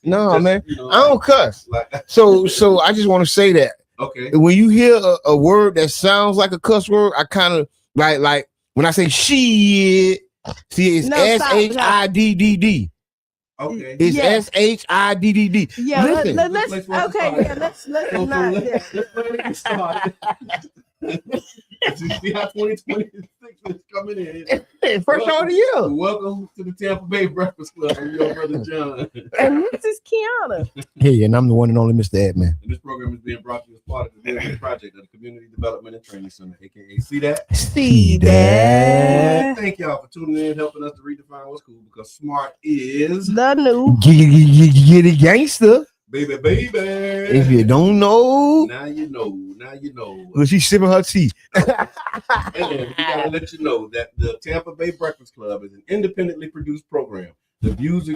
No, just, man, I don't cuss. So I just want to say that. Okay. When you hear a word that sounds like a cuss word, I kind of like when I say shit. See, it's SHIDDD. Okay. It's SHIDDD. Yeah. Let's not. Let's start. See how 2026 is coming in. First show of the year. Welcome to the Tampa Bay Breakfast Club. I'm your brother John. And this is Qiana. Hey, and I'm the one and only Mr. Edmond. And this program is being brought to you as part of the WUJM project of the Community Development and Training Center, aka See That? See That. Thank y'all for tuning in, helping us to redefine what's cool, because smart is the new get it gangster. Baby. If you don't know, now you know. Well, she's sipping her tea. And we gotta let you know that the Tampa Bay Breakfast Club is an independently produced program. The views,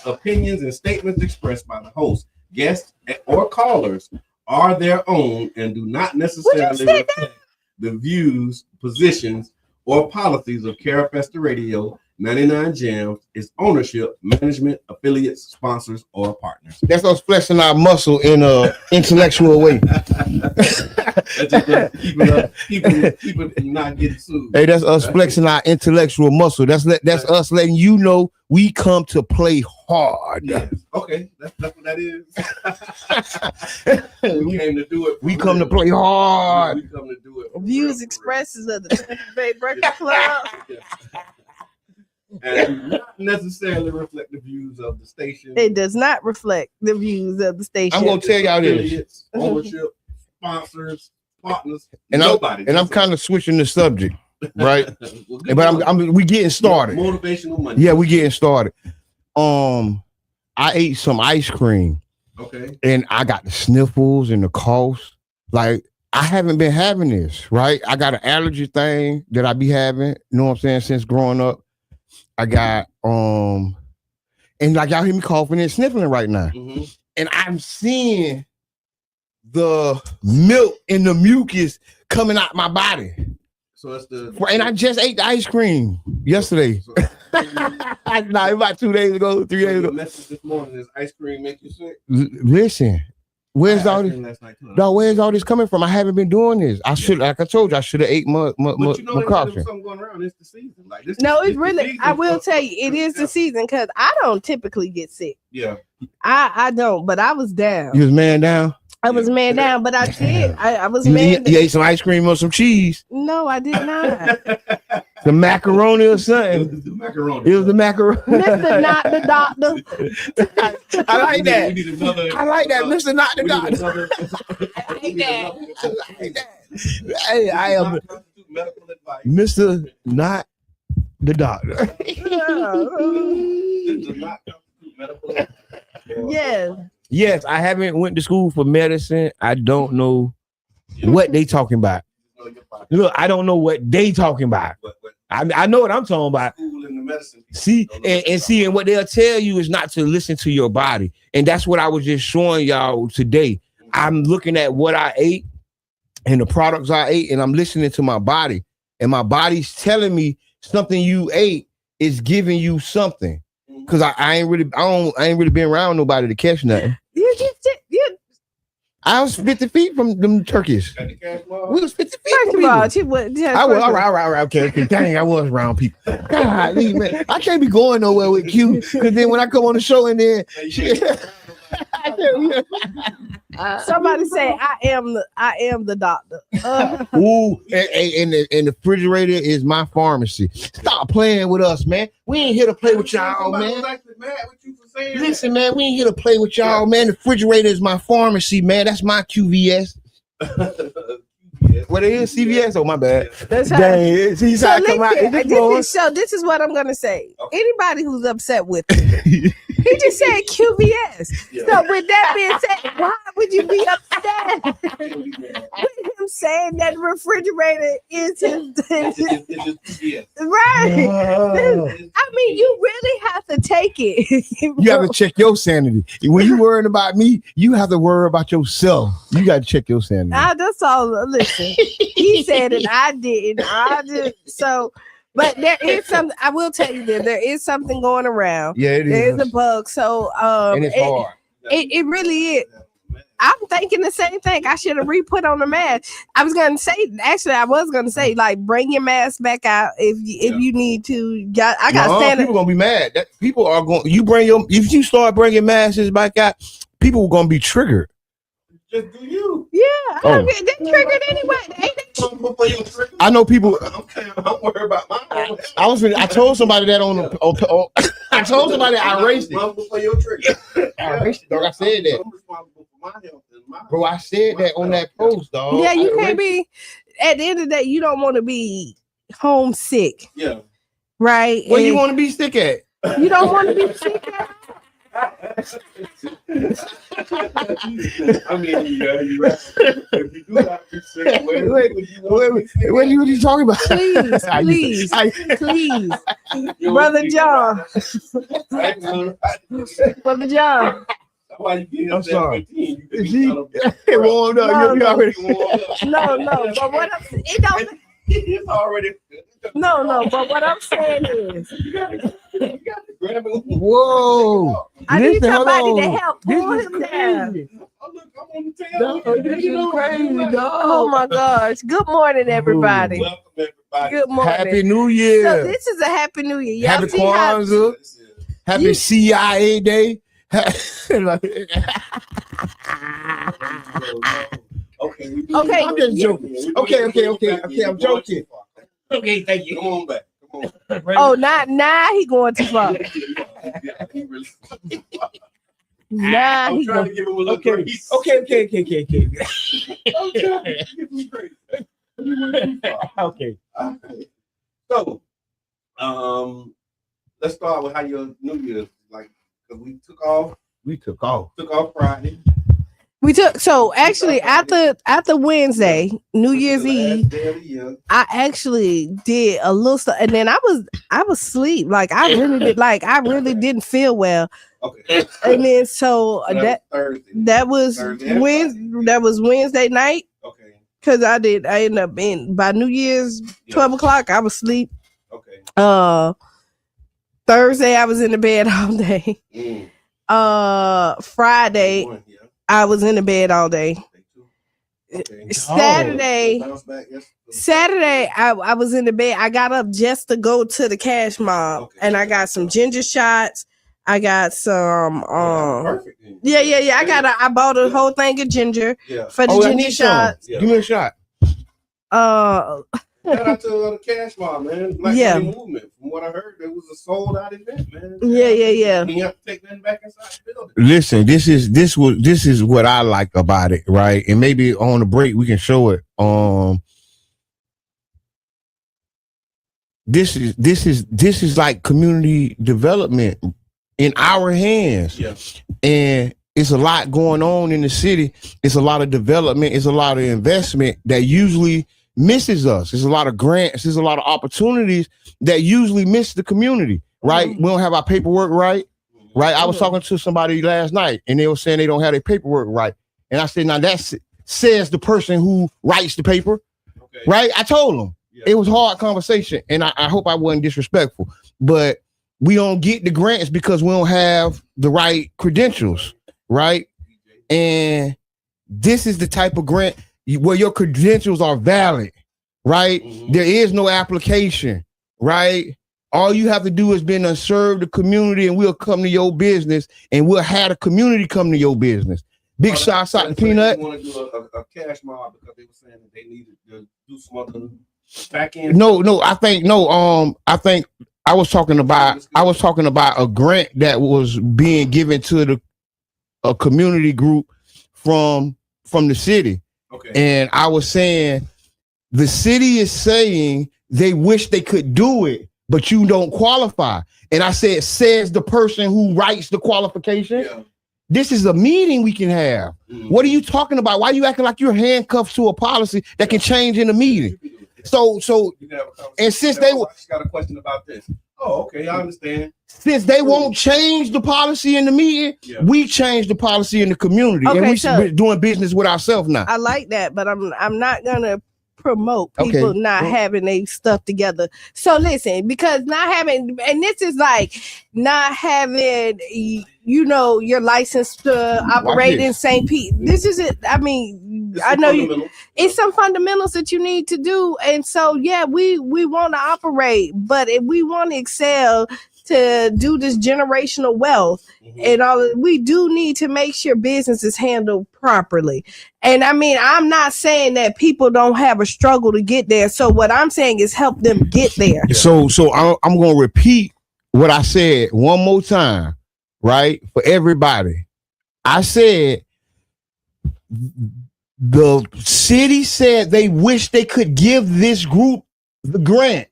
opinions, and statements expressed by the host, guests, or callers are their own and do not necessarily reflect the views, positions, or policies of Carafesta Radio, 99 Jams, its ownership, management, affiliates, sponsors, or partners. That's us flexing our muscle in a intellectual way. That's just keeping not getting sued. Hey, that's us flexing our intellectual muscle. That's us letting you know we come to play hard. Yes. Okay, that's what that is. We came to do it. We come to play hard. We come to do it. views expresses of the Tampa Bay Breakfast Club. And do not necessarily reflect the views of the station. It does not reflect the views of the station. I'm gonna tell y'all this: ownership, sponsors, partners, and nobody. I'm kind of switching the subject, right? But we getting started. Motivational money. Yeah, we getting started. I ate some ice cream. Okay. And I got the sniffles and the coughs. Like, I haven't been having this, right? I got an allergy thing that I be having, you know what I'm saying, since growing up. I got and like y'all hear me coughing and sniffling right now. Mm-hmm. And I'm seeing the milk and the mucus coming out my body. So it's and I just ate the ice cream yesterday. About 2 days ago, 3 days ago. The message this morning is ice cream make you sick. Listen, Where's all I this? seen last night, too. Dog, where's all this coming from? I haven't been doing this. I should, like I told you, I should have ate my But you know, there's coffee. something going around. It's the season. Like this. No, this it's the really. season I will for- tell you, it is the season because I don't typically get sick. Yeah. I don't, but I was down. You was man down. I was man down, but I did. I was You, man. you ate some ice cream or some cheese, No, I did not. some macaroni or It something. was the macaroni. It was the macaroni. Mr. Not the Doctor. I like that. We need another. I like that, Mr. Not the we need Doctor. another- I we like need that. another- I like that. Hey, I am Not constitute medical advice. Mr. Not the Doctor. This does not constitute medical advice. Yes. Yes, I haven't went to school for medicine. I don't know what they talking about. You know, your body. Look, I don't know what they talking about. But I know what I'm talking about. school and the medicine. See, and what they'll tell you is not to listen to your body. And that's what I was just showing y'all today. I'm looking at what I ate and the products I ate, and I'm listening to my body. And my body's telling me something you ate is giving you something. Cause I ain't really been around nobody to catch nothing. You I was 50 feet from them turkeys. Got the cash law? We was 50 feet first from of all, people. she was. I was all right. Okay. Dang, I was around people. God, man, I can't be going nowhere with Q. Cause then when I come on the show and then Somebody say I am the doctor. ooh, and the refrigerator is my pharmacy. Stop playing with us, man. We ain't here to play with y'all, Somebody man. was actually mad with you for saying that. Listen, man, we ain't here to play with y'all, man. The refrigerator is my pharmacy, man. That's my QVS. What it is, CVS? Oh, my bad. That's how. Dang, he's So, how to come out. this is what I'm gonna say. Okay. Anybody who's upset with me, he just said QVS. Yeah. So with that being said, why would you be upset with him saying that refrigerator is his? Yes. Right. Oh. I mean, you really have to take it. You have to check your sanity. When you worrying about me, you have to worry about yourself. You got to check your sanity. That's all. Listen, he said it. I didn't. I did. So, but there is something. I will tell you that there is something going around. Yeah, it There is. is a bug. So, And it's hard. It really is. I'm thinking the same thing. I should have re-put on the mask. I was gonna say, like, bring your mask back out if you need to. I got No, standard. people gonna be mad. That people are going. If you start bringing masks back out, people are gonna be triggered. Just do you. Yeah, I Oh. don't get they triggered anyway. Ain't they? For your trigger. I know people. I'm worried about mine. I told somebody that on I told somebody I raced it. Responsible for your trigger. I raced it, dog. I said that, I'm responsible for my health and my bro. I said that on that post, dog. Yeah, you I can't be. At the end of the day, you don't want to be homesick, Yeah. right? Where you And want to be sick at? you don't want to be sick. I mean, yeah, you're right. If you do have to say, where would you want to be sick? What are you talking about? Please, please, Brother John. Brother John. I'm sorry. It It warmed up. You already. No, but what it don't. It's already. No, but what I'm saying is, You got to grab it. Whoa. I need Listen, hold somebody to on. help This pull is him down. crazy. Oh, look, I'm on the tail. No, this is crazy, dog. Oh my gosh! Good morning, everybody. Welcome, everybody. Good morning. Happy New So Year. this is a happy New Year. Y'all Happy see how Kwanzaa. Happy You- CIA Day. Okay. Okay. I'm just joking. Okay, I'm joking. Okay, thank Come on back. Come on. Oh, now he going too far. Yeah, he really. Nah, I'm he trying going. to give him a little Okay. grace. Okay. I'm trying to give him grace. You went too far. Okay. Okay. So, let's start with how your New Year's like. Cause we took off Friday. We took so actually after Wednesday, New Year's Eve, Last day of the year. I actually did a little stuff, and then I was asleep. Like I really didn't feel well, Okay. and then so So that was Thursday. that was Thursday. Wednesday night Okay. because I ended up being by New Year's 12 o'clock. I was asleep. Okay. Thursday I was in the bed all day. Mm. Friday One, yeah. I was in the bed all day. Okay. Saturday, I was in the bed. I got up just to go to the cash mob, and I got some ginger shots. I got some. Perfect. Yeah. I bought a whole thing of ginger for the ginger shots. Give me a shot. Shout out to the cash mob, man. Black Money Movement. From what I heard, it was a sold out event, man. Yeah. You have to take that back inside the building. Listen, this is what I like about it, right? And maybe on the break we can show it. This is like community development in our hands. Yeah. And it's a lot going on in the city. It's a lot of development. It's a lot of investment that usually misses us. There's a lot of grants. There's a lot of opportunities that usually miss the community, right? We don't have our paperwork right? I was talking to somebody last night and they were saying they don't have their paperwork right. And I said, now that says the person who writes the paper, right? I told them. It was a hard conversation and I hope I wasn't disrespectful, but we don't get the grants because we don't have the right credentials, right? And this is the type of grant where your credentials are valid, right? There is no application, right? All you have to do is serve the community and we'll come to your business and we'll have the community come to your business. Big shots out to Peanut. You want to do a cash mob because they were saying that they needed to do some other back end. I think I was talking about a grant that was being given to a community group from the city. Okay. And I was saying the city is saying they wish they could do it, but you don't qualify. And I said, says the person who writes the qualification. Yeah. This is a meeting we can have. What are you talking about? Why are you acting like you're handcuffed to a policy that can change in a meeting? So, and since they got a question about this. Oh, okay, I understand. Since they won't change the policy in the meeting, we change the policy in the community, and we're doing business with ourselves now. I like that, but I'm not gonna promote people not having their stuff together. So listen, because not having, and this is like not having, your license to operate in St. Pete. This is it. I mean, I know it's some fundamentals that you need to do, and so we want to operate, but if we want to excel to do this generational wealth and all, we do need to make sure business is handled properly. And I mean, I'm not saying that people don't have a struggle to get there. So what I'm saying is help them get there. So I'm going to repeat what I said one more time, right? For everybody. I said the city said they wish they could give this group the grant.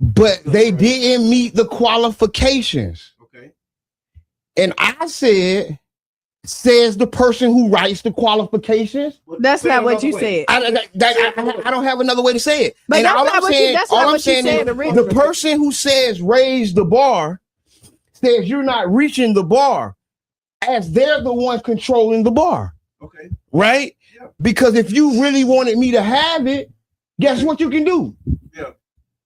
But they didn't meet the qualifications. Okay. And I said, says the person who writes the qualifications. That's not what you said. I don't have another way to say it. But and that's all not I'm what saying, you, that's not what you said originally. The person who says raise the bar says you're not reaching the bar as they're the one controlling the bar. Okay. Right? Yeah. Because if you really wanted me to have it, guess what you can do? Yeah.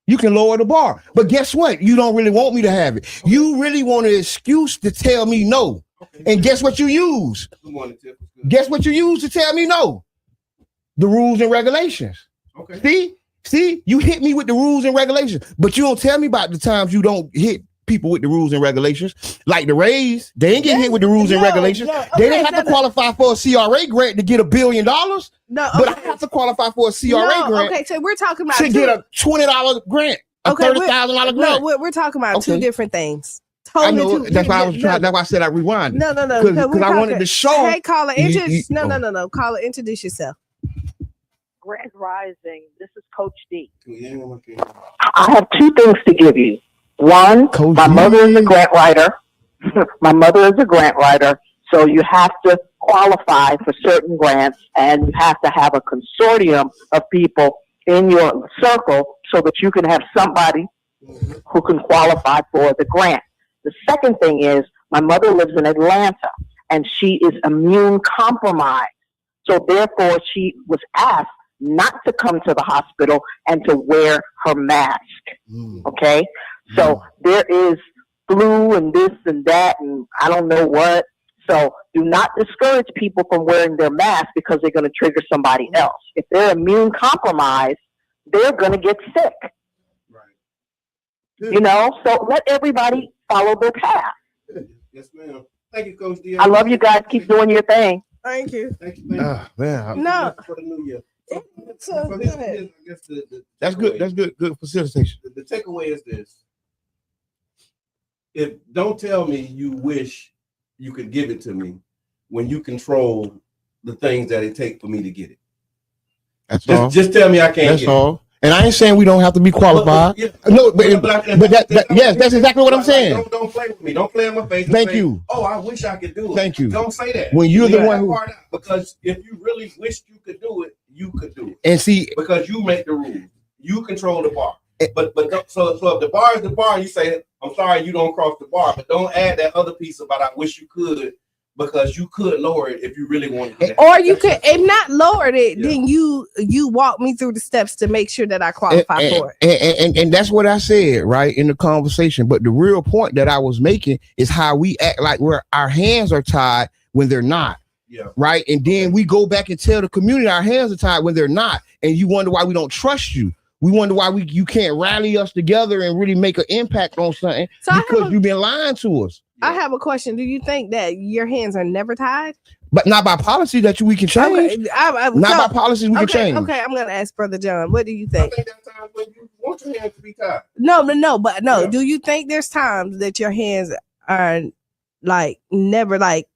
You can lower the bar. But guess what? You don't really want me to have it. Okay. You really want an excuse to tell me no. Okay. And guess what you use? Guess what you use to tell me no? The rules and regulations. Okay. See, you hit me with the rules and regulations, but you don't tell me about the times you don't hit people with the rules and regulations. Like the Rays, they ain't getting hit with the rules and regulations. They didn't have to qualify for a CRA grant to get $1 billion. No, but I have to qualify for a CRA grant. Okay, so we're talking about to get a $20 grant, a $30,000 grant. No, we're talking about two different things. Totally. I know. That's why I was trying. That's why I said I rewinded. No. Because I wanted to show. Hey, caller, no. Caller, introduce yourself. Grand Rising. This is Coach D. I have two things to give you. One, Coach my D. mother is a grant writer. My mother is a grant writer, so you have to qualify for certain grants, and you have to have a consortium of people in your circle so that you can have somebody who can qualify for the grant. The second thing is my mother lives in Atlanta, and she is immune compromised. So therefore, she was asked not to come to the hospital and to wear her mask. Okay? So there is flu and this and that and I don't know what. So do not discourage people from wearing their mask because they're going to trigger somebody else. If they're immune compromised, they're going to get sick. Right. You know, so let everybody follow their path. Yes, ma'am. Thank you, Coach D. I love you guys. Keep doing your thing. Thank you. Thank you, man. Man, No. For the new year. So So go ahead. I guess the that's good. That's good. Good facilitation. The takeaway is this. Don't tell me you wish you could give it to me when you control the things that it takes for me to get it. That's all. Just tell me I can't That's get all. And I ain't saying we don't have to be qualified. Yeah. No, but that's exactly what I'm saying. Don't play with me. Don't play in my face. Thank you. Oh, I wish I could do it. Thank you. Don't say that. When you're the one who, because if you really wished you could do it, you could do it. and see, Because you make the rules. You control the bar. So if the bar is the bar, you say, I'm sorry you don't cross the bar, but don't add that other piece about I wish you could, because you could lower it if you really wanted to. Or you could, if not lowered it, then you walk me through the steps to make sure that I qualify for it. And that's what I said, right, in the conversation. But the real point that I was making is how we act like our hands are tied when they're not. Yeah. Right. And then we go back and tell the community our hands are tied when they're not. And you wonder why we don't trust you. We wonder why you can't rally us together and really make an impact on something because you've been lying to us. I have a question. Do you think that your hands are never tied? But not by policy that we can change. Okay, not by policies we can change. Okay, I'm going to ask Brother John. What do you think? I think there's times when you want your hands to be tied. No. Yeah. Do you think there's times that your hands are like never like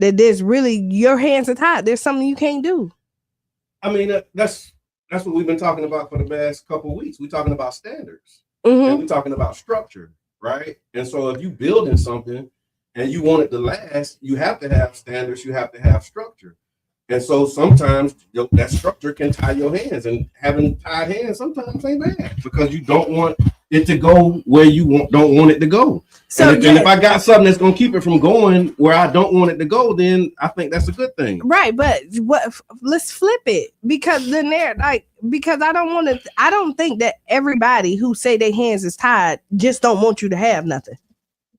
that? There's really your hands are tied. There's something you can't do. I mean, that's what we've been talking about for the past couple of weeks. We're talking about standards. Mm-hmm. And we're talking about structure, right? And so if you building something and you want it to last, you have to have standards, you have to have structure. And so sometimes that structure can tie your hands, and having tied hands sometimes ain't bad because you don't want it to go where you don't want it to go. So and if I got something that's going to keep it from going where I don't want it to go, then I think that's a good thing. Right. But let's flip it, because then because I don't think that everybody who say their hands is tied just don't want you to have nothing.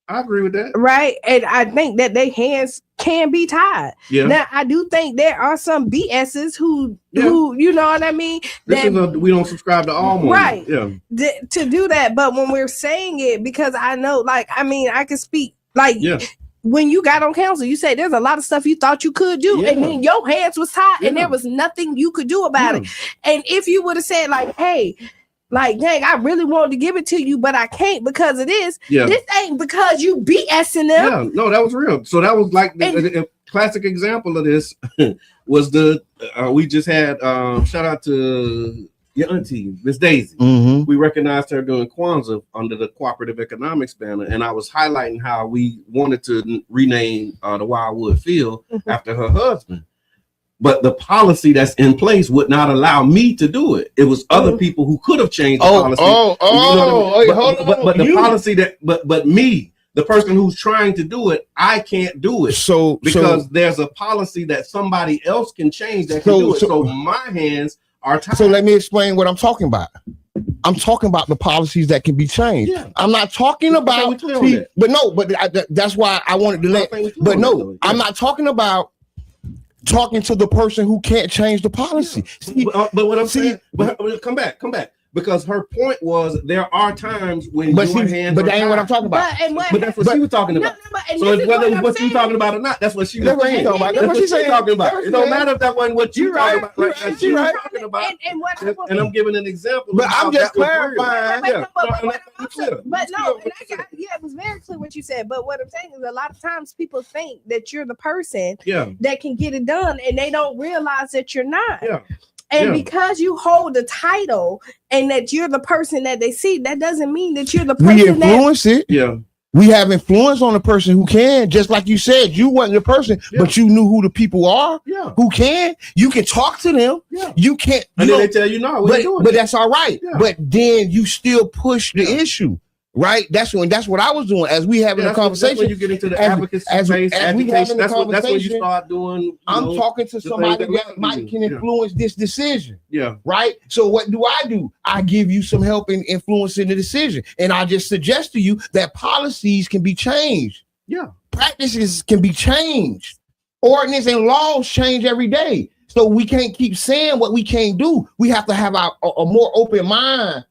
I agree with that. Right. And I think that their hands can be tied. Yeah. Now, I do think there are some BSs who you know what I mean? We don't subscribe to all money. Right. Yeah. To do that. But when we're saying it, because I know, I can speak, when you got on council, you say there's a lot of stuff you thought you could do, and then your hands was tied, and there was nothing you could do about it. And if you would have said, hey, dang, I really wanted to give it to you, but I can't because of this. Yeah. This ain't because you BSing them. Yeah, no, that was real. So that was a classic example of this was we just had shout out to your auntie, Miss Daisy. Mm-hmm. We recognized her during Kwanzaa under the cooperative economics banner, and I was highlighting how we wanted to rename the Wildwood Field after her husband. But the policy that's in place would not allow me to do it. It was other people who could have changed the policy. But the policy but me, the person who's trying to do it, I can't do it. Because there's a policy that somebody else can change that can do it. So my hands are tied. So let me explain what I'm talking about. I'm talking about the policies that can be changed. Yeah. I'm not talking about. That's why I wanted to let. I'm not talking about talking to the person who can't change the policy. But what I'm saying, come back. Because her point was there are times when your hands. But that ain't what I'm talking about. But that's what she was talking about. So whether it's what you talking about or not, that's what she was saying. That's what she's talking about. It don't matter if that wasn't what you talking about. She was talking about. And I'm giving an example. But I'm just clarifying. But no, it was very clear what you said. But what I'm saying is a lot of times people think that you're the person that can get it done, and they don't realize that you're not. Yeah. And because you hold the title and that you're the person that they see, that doesn't mean that you're the person. We influence it. Yeah. We have influence on the person who can, just like you said, you wasn't the person, but you knew who the people are who can. You can talk to them. Yeah. You can't. And then they tell you no, but that's all right. Yeah. But then you still push the issue. Right, that's what I was doing as we having a conversation. That's when you get into the advocacy space, agitation. That's when you start doing. I'm talking to somebody that might can influence this decision. Yeah, right. So what do? I give you some help in influencing the decision, and I just suggest to you that policies can be changed. Yeah, practices can be changed. Ordinance and laws change every day. So we can't keep saying what we can't do. We have to have a more open mind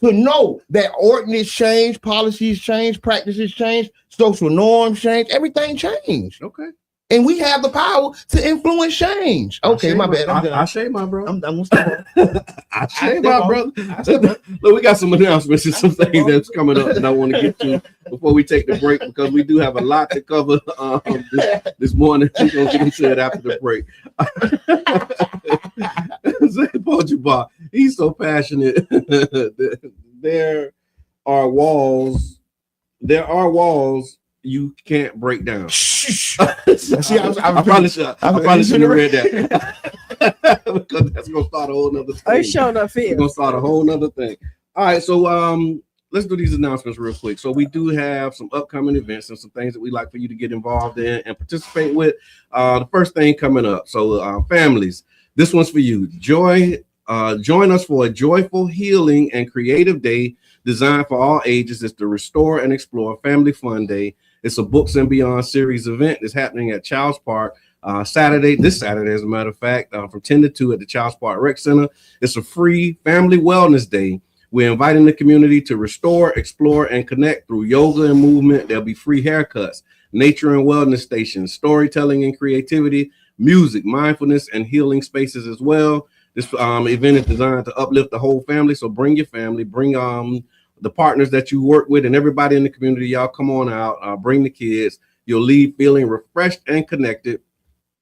to know that ordinance change, policies change, practices change, social norms change, everything change. Okay. And we have the power to influence change. Okay, my bad. I shave my brother. I'm gonna I shave my brother. Look, we got some announcements and some things that's coming up that I want to get to before we take the break, because we do have a lot to cover this morning. We're gonna get into it after the break. Bar, he's so passionate. There are walls you can't break down. See, I probably should have read that. Because that's gonna start a whole nother thing. I showed up here. We're gonna start a whole nother thing. All right, so let's do these announcements real quick. So we do have some upcoming events and some things that we'd like for you to get involved in and participate with. The first thing coming up. So families, this one's for you. Join us for a joyful, healing, and creative day designed for all ages. It's the Restore and Explore Family Fun Day. It's a Books and Beyond series event. It's happening at Childs Park this Saturday, as a matter of fact, from 10 to 2 at the Childs Park Rec Center. It's a free family wellness day. We're inviting the community to restore, explore, and connect through yoga and movement. There'll be free haircuts, nature and wellness stations, storytelling and creativity, music, mindfulness, and healing spaces as well. This event is designed to uplift the whole family. So bring your family, bring the partners that you work with, and everybody in the community. Y'all come on out, bring the kids. You'll leave feeling refreshed and connected.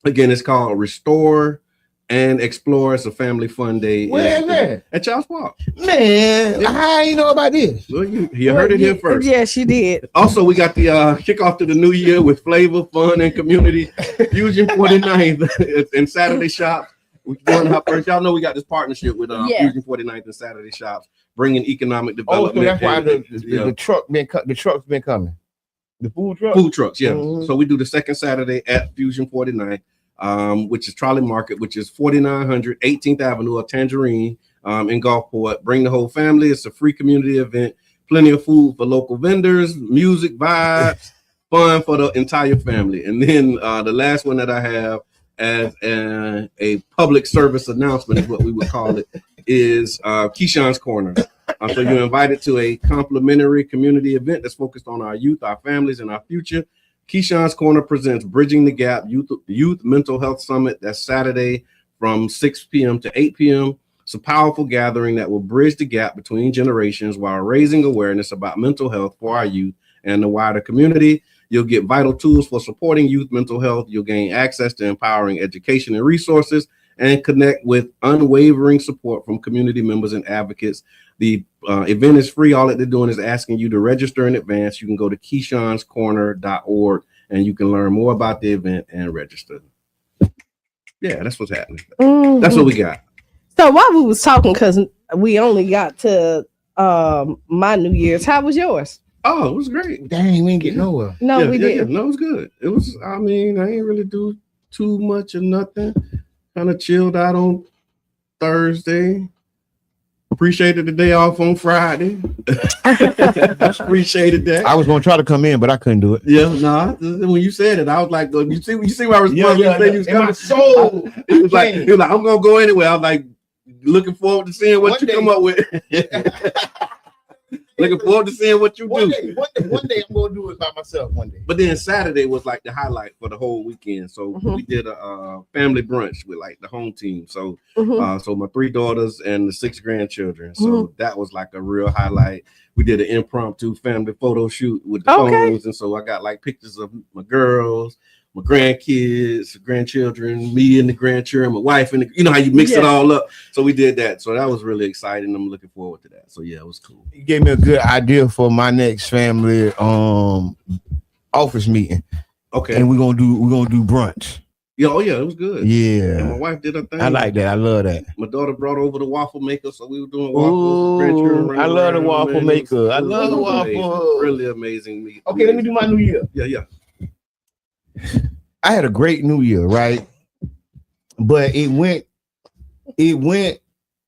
Again, it's called Restore and Explore. It's a family fun day. Where is that? At Child's Park. Man, how you know about this? Well, you heard it here first. Yes, you did. Also, we got the kickoff to the new year with flavor, fun, and community. Fusion 49th and Saturday shops. We're doing our first. Y'all know we got this partnership with Fusion 49th and Saturday shops, bringing economic development. Oh, so that's why the truck's been coming. The food trucks, yeah. Mm-hmm. So we do the second Saturday at Fusion 49, which is Trolley Market, which is 4900 18th Avenue of Tangerine in Gulfport. Bring the whole family. It's a free community event. Plenty of food for local vendors, music, vibes, fun for the entire family. And then the last one that I have as a public service announcement is what we would call it, is Keyshawn's Corner. So you're invited to a complimentary community event that's focused on our youth, our families, and our future. Keyshawn's Corner presents Bridging the Gap Youth Mental Health Summit. That's Saturday from 6 p.m. to 8 p.m. It's a powerful gathering that will bridge the gap between generations while raising awareness about mental health for our youth and the wider community. You'll get vital tools for supporting youth mental health. You'll gain access to empowering education and resources, and connect with unwavering support from community members and advocates. The event is free. All that they're doing is asking you to register in advance. You can go to Keyshawn'sCorner.org and you can learn more about the event and register. Yeah, that's what's happening. Mm-hmm. That's what we got. So while we was talking, because we only got to my New Year's, how was yours? Oh, it was great. Dang, we didn't get nowhere. No, we didn't. No, it was good. It was, I ain't really do too much of nothing. Kind of chilled out on Thursday. Appreciated the day off on Friday. Appreciated that. I was going to try to come in, but I couldn't do it. Yeah, when you said it, I was like, you see my response? He was like, I'm going to go anyway. I was like, looking forward to seeing what you come up with. Looking forward to seeing what you do. One day I'm going to do it by myself one day. But then Saturday was like the highlight for the whole weekend. So we did a family brunch with like the home team. So so my 3 daughters and the 6 grandchildren. So that was like a real highlight. We did an impromptu family photo shoot with the phones. And so I got like pictures of my girls, my grandkids, grandchildren, me and the grandchildren, my wife, and you know how you mix it all up. So we did that. So that was really exciting. I'm looking forward to that. So yeah, it was cool. You gave me a good idea for my next family office meeting. Okay. And we're gonna do brunch. Yeah, oh yeah, it was good. Yeah. And my wife did her thing. I like that. I love that. My daughter brought over the waffle maker, so we were doing waffles. I love the waffle maker. I love the waffle. Really amazing meat. Okay, let me do my New Year. Yeah. I had a great New Year, right? But it went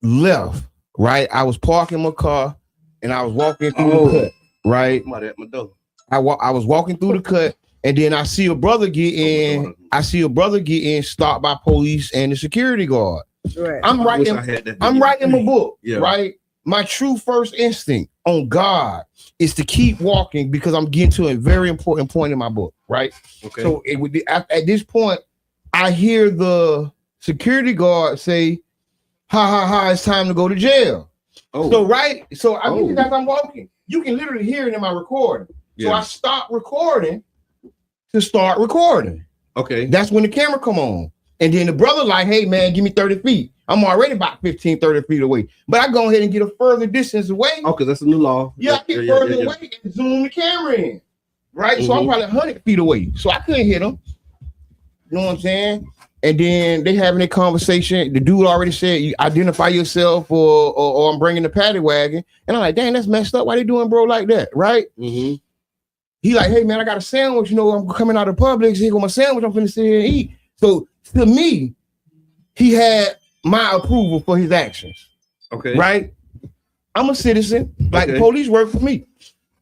left, right? I was parking my car and I was walking through the cut, right? I'm at my door. I was walking through the cut And then I see a brother get in. I see a brother get in, stopped by police and the security guard. Right. I'm writing my book. Yeah. Right. My true first instinct on God is to keep walking because I'm getting to a very important point in my book. Right. Okay. So it would be at this point, I hear the security guard say, "Ha ha ha! It's time to go to jail." Oh. So right. So I mean, as I'm walking, you can literally hear it in my recording. Yeah. So I stopped recording to start recording. Okay. That's when the camera come on. And then the brother like, hey, man, give me 30 feet. I'm already about 15, 30 feet away. But I go ahead and get a further distance away. Oh, because that's a new law. Yeah, I get further away and zoom the camera in. Right? So I'm probably 100 feet away. So I couldn't hit him. You know what I'm saying? And then they having a conversation. The dude already said, you identify yourself or I'm bringing the paddy wagon. And I'm like, dang, that's messed up. Why they doing bro like that? Right? Mm-hmm. He like, hey, man, I got a sandwich. You know, I'm coming out of Publix. Here go my sandwich. I'm finna sit here and eat. So to me, he had my approval for his actions. Okay. Right? I'm a citizen. Like the police work for me.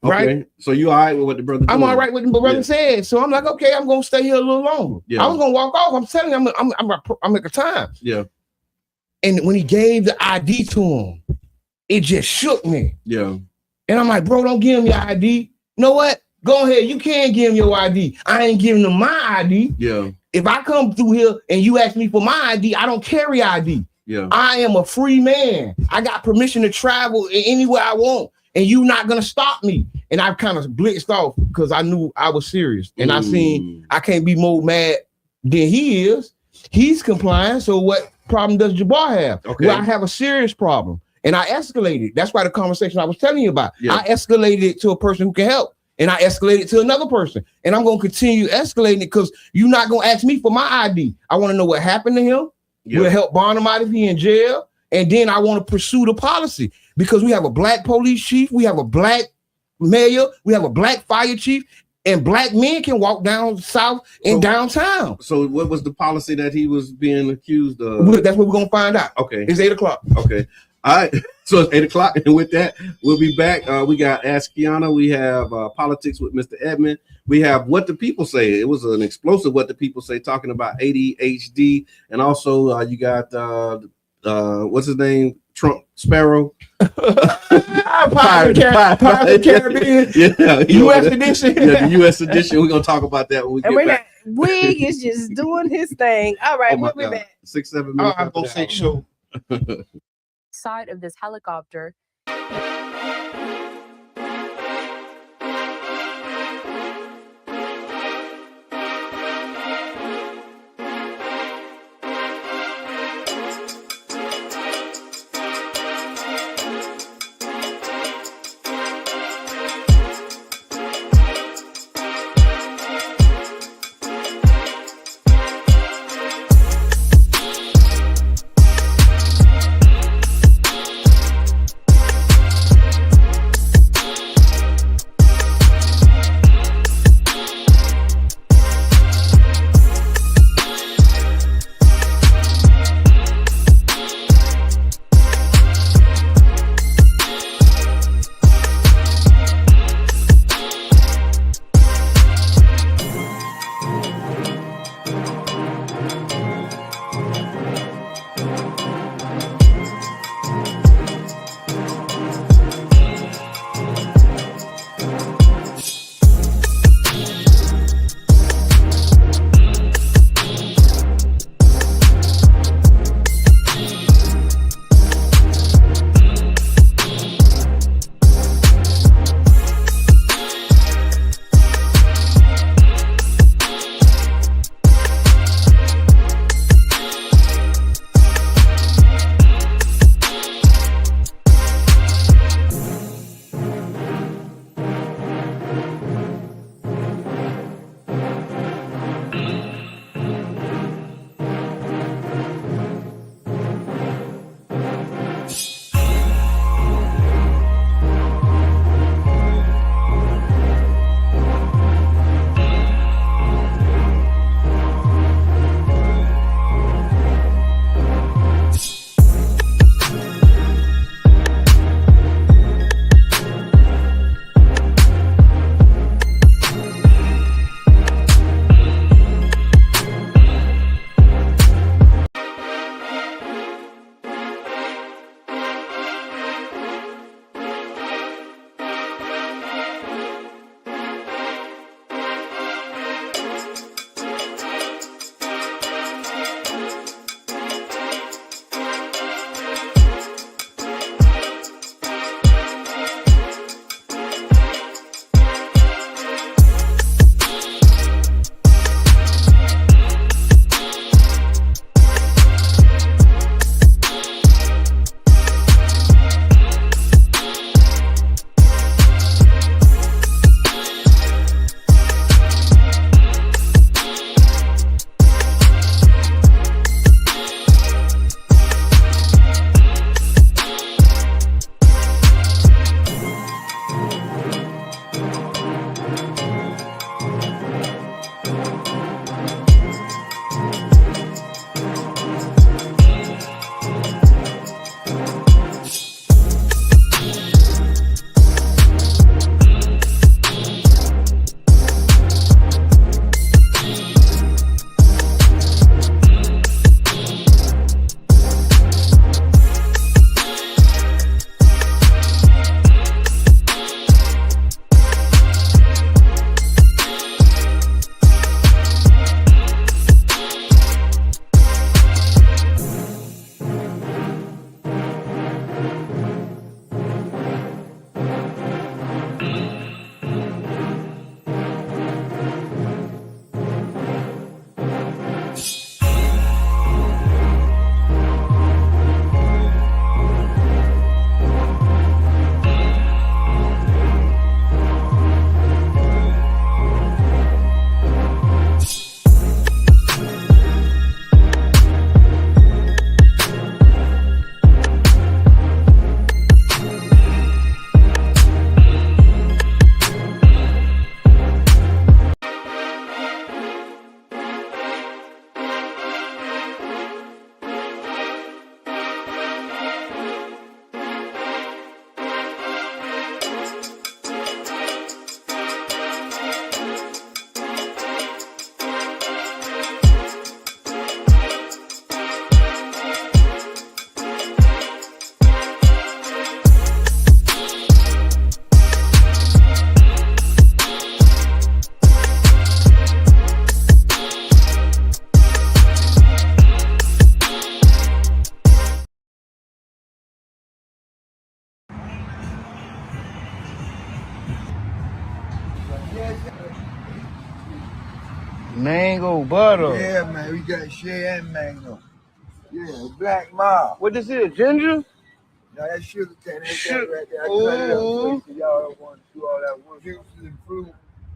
Right? Okay. So you all right with what the brother I'm all right with what the brother said. So I'm like, okay, I'm gonna stay here a little longer. Yeah. I was gonna walk off. I'm telling you, I'm at the time. Yeah. And when he gave the ID to him, it just shook me. Yeah. And I'm like, bro, don't give him your ID. You know what? Go ahead. You can give him your ID. I ain't giving him my ID. Yeah. If I come through here and you ask me for my ID, I don't carry ID. Yeah. I am a free man. I got permission to travel anywhere I want. And you not gonna stop me. And I kind of blitzed off because I knew I was serious. And I seen I can't be more mad than he is. He's complying. So what problem does Jabbar have? Okay. Well, I have a serious problem. And I escalated. That's why the conversation I was telling you about. Yeah. I escalated it to a person who can help. And I escalated to another person. And I'm gonna continue escalating it because you're not gonna ask me for my ID. I want to know what happened to him. Yeah. We'll help bond him out if he's in jail. And then I want to pursue the policy because we have a black police chief, we have a black mayor, we have a black fire chief, and black men can walk down south and downtown. So what was the policy that he was being accused of? That's what we're gonna find out. Okay. It's 8:00. Okay. All right. So it's 8:00. And with that, we'll be back. We got Ask Qiana. We have Politics with Mr. Edmond. We have What the People Say. It was an explosive What the People Say talking about ADHD. And also you got what's his name? Trump Sparrow. Pirates of the Caribbean. Yeah. U.S. edition. Yeah, the U.S. edition. We're going to talk about that when we get back. Wig is just doing his thing. All right, we'll be back. 6-7 minutes. I'm going to say so. Side of this helicopter. Mango butter. Yeah, man, we got shea and mango. Yeah, black mob. What this is? Ginger? No, that's sugar cane. That's Sugar. that right there. I cut it up so y'all don't want to do all that work. Juices and fruit.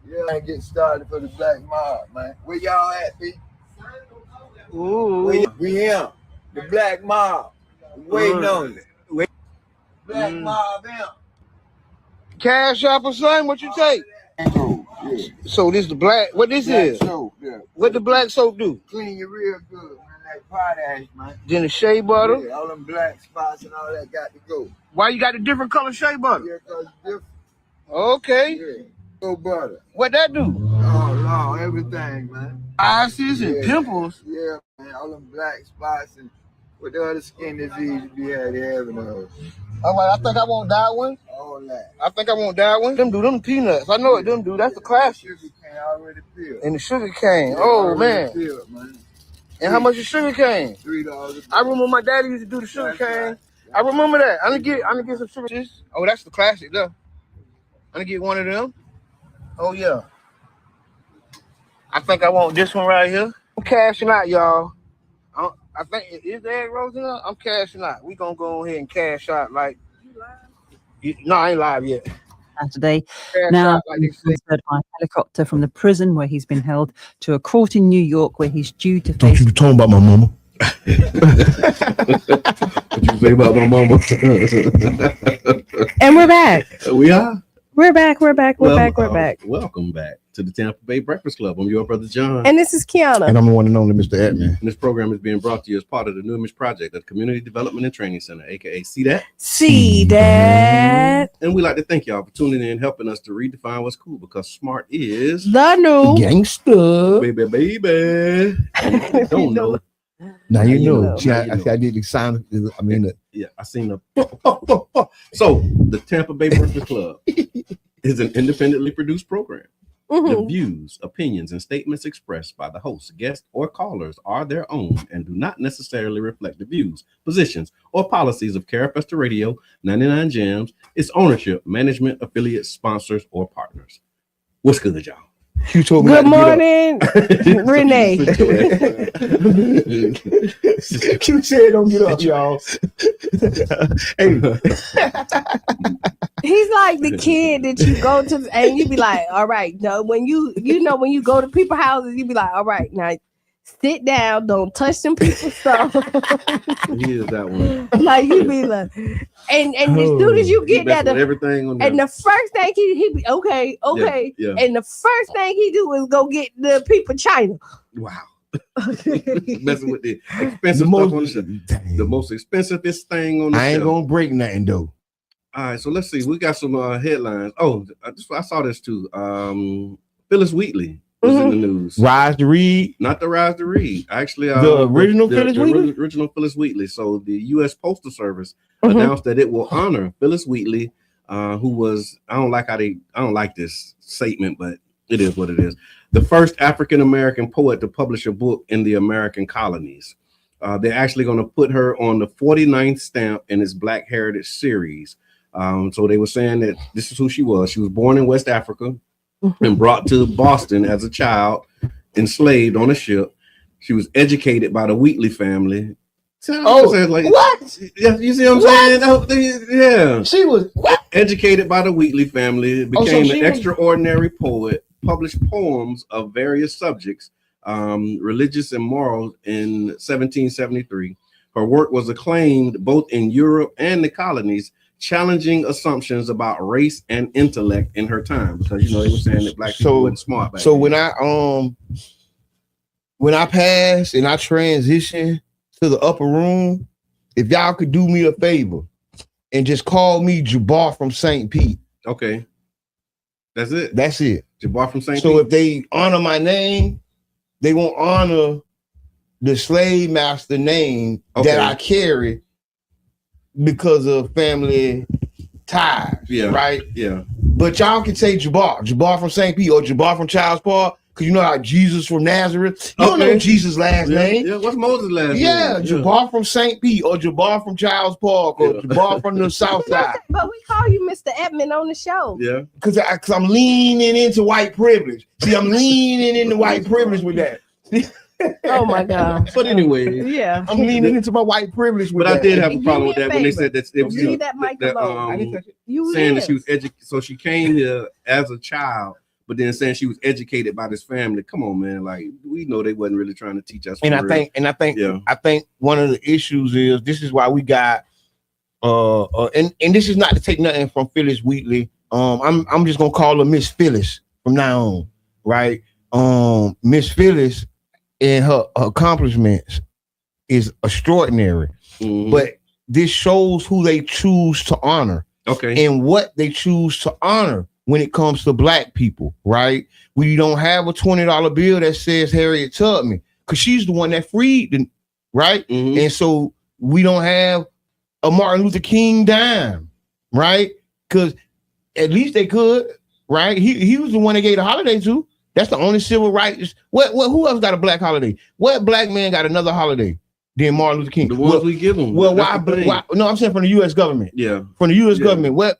Yeah, and get started for the black mob, man. Where y'all at, B? Ooh. We here. The black mob. Waiting on it. Black mob here. Cash App or something? What you take? Mango, yeah. So this the black. What this Black is? soap, yeah. What the black soap do? Clean you real good, man. Like potash, man. Then the shea butter. Yeah, all them black spots and all that got to go. Why you got a different color shea butter? Yeah, cause it's different. Okay. Yeah. Go butter. What that do? Oh, Lord, everything, man. Ices and Yeah. pimples. Yeah, man. All them black spots and what the other skin disease you be having those. All right, I think I want that one. All that. I think I want that one. Them do them peanuts. I know what them do. That's the classic. Sugar cane already peeled. And the sugar cane. Yeah, Oh already man. peeled, man. And how much is sugar cane? $3. I remember my daddy used to do the sugar cane. I remember that. I'm gonna get some sugar. Oh, that's the classic though. I'm gonna get one of them. Oh yeah. I think I want this one right here. I'm cashing out, y'all. I think is there Rosie? I'm cashing out. We gonna go ahead and cash out like. No, I ain't live yet. Saturday. Cash Now, out like they he's say. transferred by helicopter from the prison where he's been held to a court in New York where he's due to Don't face. you be talking about my mama. What you say about my mama? And we're back. We are. We're back. We're back. We're back. We're back. Welcome back to the Tampa Bay Breakfast Club. I'm your brother John. And this is Qiana. And I'm the one and only Mr. Edmond. And this program is being brought to you as part of the New Image Project at the Community Development and Training Center, aka See That. See that. And we like to thank y'all for tuning in and helping us to redefine what's cool, because smart is The new. Gangster. baby. Don't know. Now you know. know. See, Now I you know. did the sound. I mean, Yeah, I seen the. So the Tampa Bay Breakfast Club is an independently produced program. The Mhm. views, opinions, and statements expressed by the host, guests, or callers are their own and do not necessarily reflect the views, positions, or policies of Carafesta Radio, 99 Gems, its ownership, management, affiliates, sponsors, or partners. What's good, y'all? you told me. Good not to get up. morning, Renee. You said don't get up, y'all. Hey, He's like the kid that you go to and you be like, all right, no, when you go to people's houses, you be like, all right, now sit down, don't touch them people's stuff. He is that one. Like you be like, and as soon as you He get mess that, with everything on and there. the first thing he be okay, Yeah. and the first thing he do is go get the people China. Wow. Messing with the expensive the stuff most, on the show. The most expensivest thing on the I ain't show. gonna break nothing though. All right, so let's see. We got some headlines. Oh, I saw this too. Phyllis Wheatley was in the news. Rise to read. Not the Rise to Read. Actually, The original Phyllis Wheatley? Original Phyllis Wheatley. So the U.S. Postal Service announced that it will honor Phyllis Wheatley, who was I don't like this statement, but it is what it is. The first African American poet to publish a book in the American colonies. They're actually going to put her on the 49th stamp in its Black Heritage series. So they were saying that this is who she was. She was born in West Africa and brought to Boston as a child, enslaved on a ship. She was educated by the Wheatley family. What? Yeah, you see what I'm saying? Yeah. She was what? Educated by the Wheatley family, became she an was- extraordinary poet, published poems of various subjects, religious and moral, in 1773. Her work was acclaimed both in Europe and the colonies, challenging assumptions about race and intellect in her time, because they were saying that black people weren't smart back So then. when I pass and I transition to the upper room, if y'all could do me a favor and just call me Jabbar from St. Pete. Okay. That's it. That's it. Jabbar from St. So Pete. if they honor my name, they won't honor the slave master name that I carry because of family ties. Yeah. Right? Yeah. But y'all can say Jabbar from St. Pete or Jabbar from Child's Park, Because you know how Jesus from Nazareth. You don't know Jesus' last name. Yeah, what's Moses' last name? Yeah, Jabbar from St. Pete or Jabbar from Childs Park or Jabbar from the South Side. But we call you Mr. Edmond on the show. Yeah. Because I'm leaning into white privilege. See, I'm leaning into white privilege with that. Oh my God. But anyway, yeah, I'm leaning into my white privilege with that. But I did have a problem with that when they said that it was leave that mic alone. Saying that she was educated. So she came here as a child, but then saying she was educated by this family. Come on, man. Like, we know they wasn't really trying to teach us. I think one of the issues is this is why we got and this is not to take nothing from Phyllis Wheatley. I'm just gonna call her Miss Phyllis from now on, right? Miss Phyllis and her accomplishments is extraordinary, but this shows who they choose to honor, and what they choose to honor when it comes to Black people, right? We don't have a $20 bill that says Harriet Tubman because she's the one that freed them, right? And so we don't have a Martin Luther King dime, right? Because at least they could, right? He was the one they gave the holiday to. That's the only civil rights. Who else got a Black holiday? What Black man got another holiday than Martin Luther King? The ones we give them. Well, why? No, I'm saying from the U.S. government. Yeah, from the U.S. government. What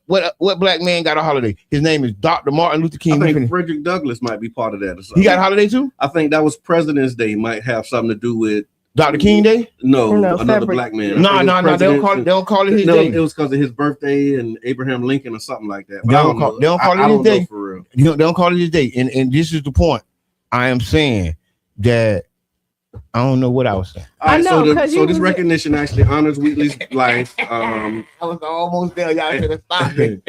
Black man got a holiday? His name is Dr. Martin Luther King. I think Frederick Douglass might be part of that. Or something. He got a holiday too. I think that was President's Day. Might have something to do with Dr. King Day. No, another Black man. No. They don't call it his day. It was because of his birthday and Abraham Lincoln or something like that. But they don't call it his day for real. They don't call it his day. And this is the point. I am saying that I don't know what I was saying. I know, so this recognition actually honors Wheatley's life. I was almost there. Y'all should have stopped me.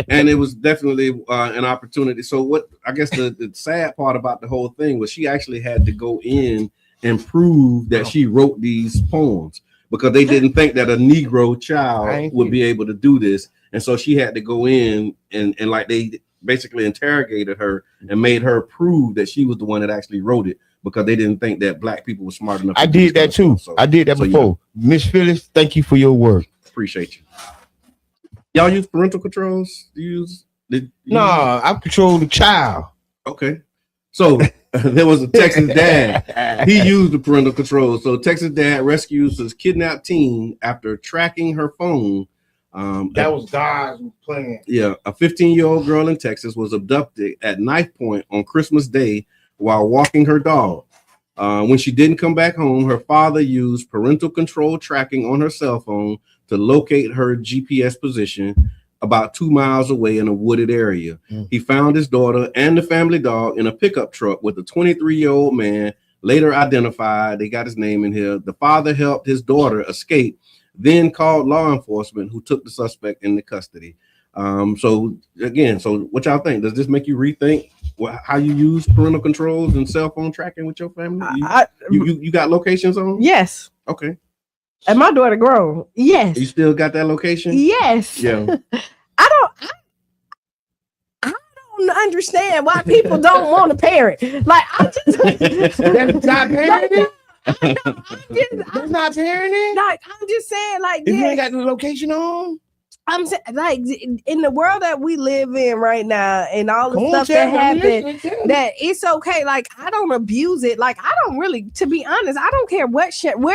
And it was definitely an opportunity. So what I guess the sad part about the whole thing was she actually had to go in and prove that she wrote these poems because they didn't think that a Negro child would be able to do this. And so she had to go in and like they basically interrogated her and made her prove that she was the one that actually wrote it because they didn't think that Black people were smart enough. I did that too. I did that before. Miss Phyllis, thank you for your work. Appreciate you. Y'all use parental controls? I control the child. Okay. So there was a Texas dad. He used the parental controls. So Texas dad rescues his kidnapped teen after tracking her phone. That was God's plan. Yeah, a 15-year-old girl in Texas was abducted at knife point on Christmas Day while walking her dog. When she didn't come back home, her father used parental control tracking on her cell phone to locate her GPS position about 2 miles away in a wooded area. He found his daughter and the family dog in a pickup truck with a 23-year-old man, later identified. They got his name in here. The father helped his daughter escape, then called law enforcement who took the suspect into custody. So what y'all think? Does this make you rethink how you use parental controls and cell phone tracking with your family? You got locations on? Yes. Okay. And my daughter grown. Yes. You still got that location? Yes. Yeah. I don't understand why people don't want to parent. Like I just that's not parenting. That's not parenting. Like I'm just saying, like if you ain't got the location on. I'm saying, like in the world that we live in right now, and all the stuff that happened, that it's okay. Like I don't abuse it. Like I don't really, to be honest, I don't care where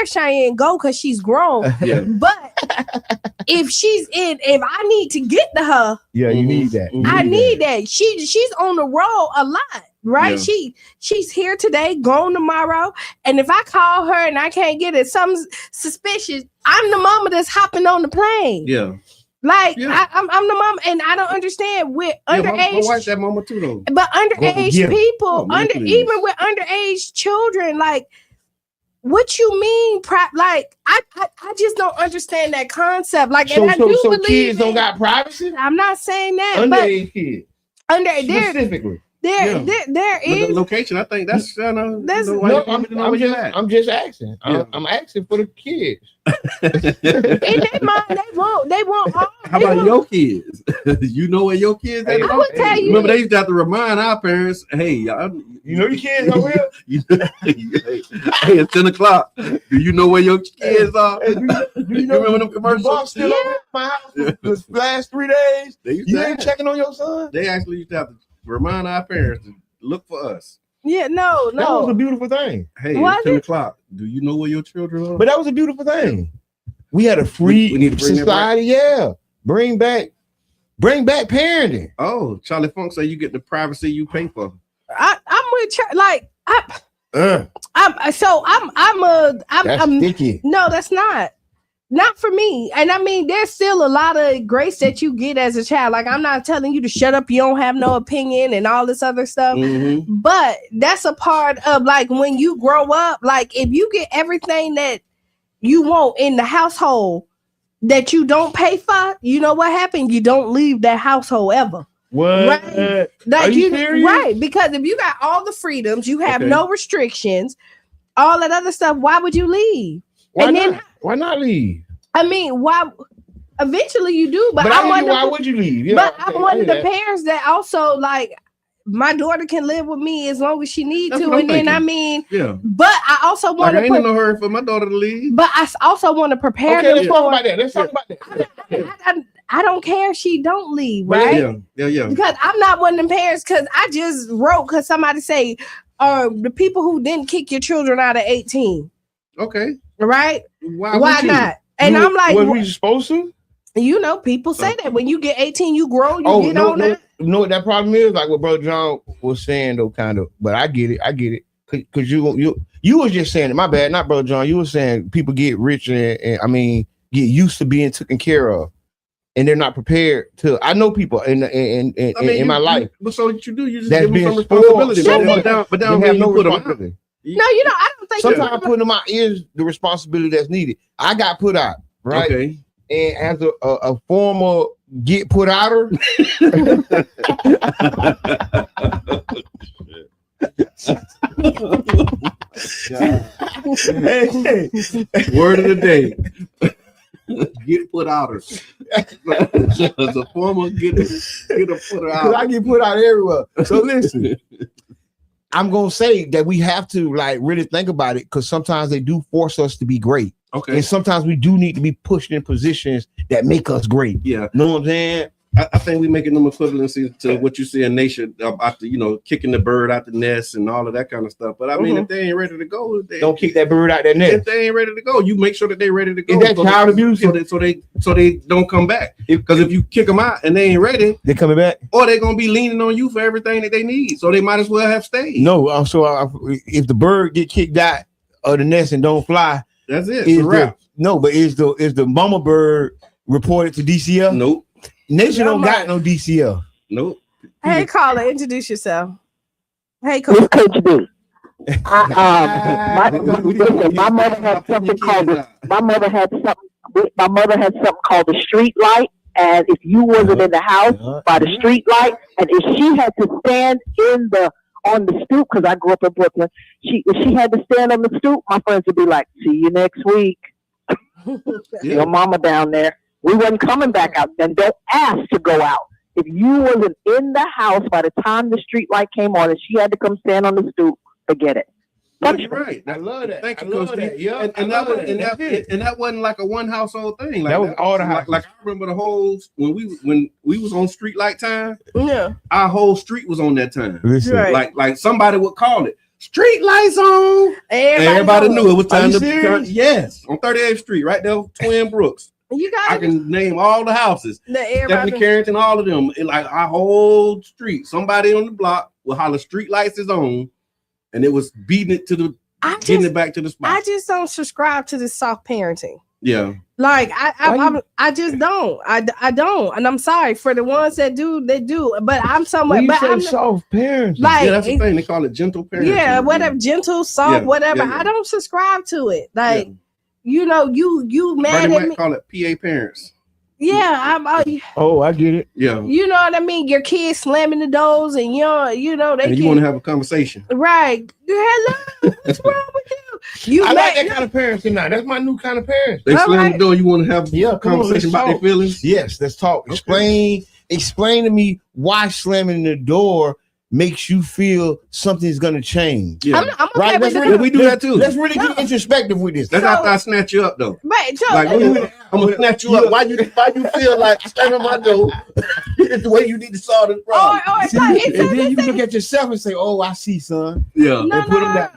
Cheyenne go because she's grown. Yeah. But if I need to get to her, yeah, you need that. I need that. She's on the road a lot. Right, yeah. She's here today, gone tomorrow, and if I call her and I can't get it, something suspicious, I'm the mama that's hopping on the plane. Yeah, like I'm the mom, and I don't understand with underage. My wife's that mama too, though. But underage people, even with underage children, like what you mean? Like I just don't understand that concept. Like, and I do believe kids don't got privacy. I'm not saying that, underage kids, specifically. There is the location. I think that's I'm just asking. I'm asking for the kids. In their mind, they want all. How about your kids? You know where your kids are? I would tell you. Remember, they used to have to remind our parents, "Hey, y'all, you know your kids over here. Hey, it's 10 o'clock. Do you know where your kids are? Do you know remember them commercials? Still over at my house the last 3 days. You ain't checking on your son. They actually used to have to remind our parents to look for us. Yeah, no. That was a beautiful thing. Hey, Was it's 10 o'clock. Do you know where your children are? But that was a beautiful thing. We had a free We need to bring that society. Yeah, bring back parenting. Oh, Charlie Funk say you get the privacy you pay for. I'm with like That's I'm sticky. no, that's not for me. And I mean, there's still a lot of grace that you get as a child. Like, I'm not telling you to shut up, you don't have no opinion and all this other stuff. Mm-hmm. But that's a part of like when you grow up, like if you get everything that you want in the household that you don't pay for, you know what happened? You don't leave that household ever. What? Right. Like Are you serious? right, because if you got all the freedoms, you have Okay. no restrictions, all that other stuff, why would you leave? Why not leave? I mean, why? Eventually you do, but I I'm mean, why would you leave? Yeah, but okay, I'm one I of hear the that. parents that also like my daughter can live with me as long as she needs That's to, what I'm and then I thinking. mean, Yeah. but I also Like, want I ain't in to. no hurry for my daughter to leave. But I also want to prepare Okay, them let's talk for. about that. Let's talk about that. I don't care if she don't leave, But right? Yeah. Because I'm not one of them parents. Because I just wrote because somebody say, the people who didn't kick your children out of 18, Okay. right? Why Why would you? not? And I'm like, were we supposed to? you know, people say that when you get 18, you grow, you get no, on no, that. no. What that problem is, like what Brother John was saying, though, kind of. But I get it, because you was just saying it. My bad, not Brother John. You were saying people get rich and I mean get used to being taken care of, and they're not prepared to. I know people in my life. But so what you do, you just That's give them being some spoiled responsibility. so But much. down They when have you no put them out. responsibility. No, you know, I don't think Sometimes putting them out is the responsibility that's needed. I got put out, right? Okay. And as a former get put outer, hey, Word of the day. Get put outer. As a former get a put because out. I get put out everywhere. So listen, I'm gonna say that we have to like really think about it because sometimes they do force us to be great, Okay. and sometimes we do need to be pushed in positions that make us great. Yeah. Know what I'm saying? I think we making them equivalency to what you see in nature about the, kicking the bird out the nest and all of that kind of stuff. But I mean, if they ain't ready to go, Don't kick that bird out that if nest. they ain't ready to go, you make sure that they ready to go. Is that child abuse? So they don't come back. Because if you kick them out and they ain't ready, They coming back? or they're gonna be leaning on you for everything that they need. So they might as well have stayed. No. If the bird get kicked out of the nest and don't fly, That's it. is It's a wrap. is the mama bird reported to DCL? Nope. Nation don't Mama. got no DCL. Nope. Hey, caller, introduce yourself. Hey, This caller. Coach B. My mother had something called the street light, and if you wasn't in the house by the street light, and if she had to stand on the stoop, because I grew up in Brooklyn, if she had to stand on the stoop, my friends would be like, "See you next week." Your mama down there. We wasn't coming back out. Then don't ask to go out. If you wasn't in the house by the time the street light came on and she had to come stand on the stoop, forget it. That's right. I love that. Thank you, I love Coach that. D. Yeah, And that wasn't like a one household thing. Like That was all the houses. Like I remember the whole when we was on street light time, Yeah. our whole street was on that time. Listen, Right. Like somebody would call it street lights on. Everybody knew it was time to turn. Yes, on 38th Street, right there, Twin Brooks. You I got can name all the houses. Stephanie everybody. Carrington, all of them. Like our whole street. Somebody on the block would holler street lights is on, and it was beating it to the getting it back to the spot. I just don't subscribe to this soft parenting. Yeah. Like I just don't. I don't, and I'm sorry for the ones that do. They do, but I'm somewhere. you But say I'm soft parents. like, Yeah, that's the thing. They call it gentle parenting. yeah, whatever, gentle, soft, Yeah, whatever. yeah. I don't subscribe to it. Like, Yeah. you know, you mad Bernie at might me. call it PA parents. Yeah, Oh, I get it. Yeah. you know what I mean. Your kids slamming the doors, and you know they And you can want to have a conversation. right. Hello, what's wrong with you? You I like mad- that kind of parenting now. That's my new kind of parents. They All slam right. the door. You want to have a come on, conversation let's about their talk. feelings. Yes, let's talk. Okay. Explain to me why slamming the door makes you feel something's gonna change. Yeah. I'm okay Right? with Let's that. we do that too. Let's really get introspective with this. That's So- after I snatch you up though. But so, Like I'm gonna snatch you up. Why you feel like slamming my door? It's the way you need to solve this problem. Or it's See, like, and then you look at yourself and say, "Oh, I see, son." Yeah. no, put 'em down.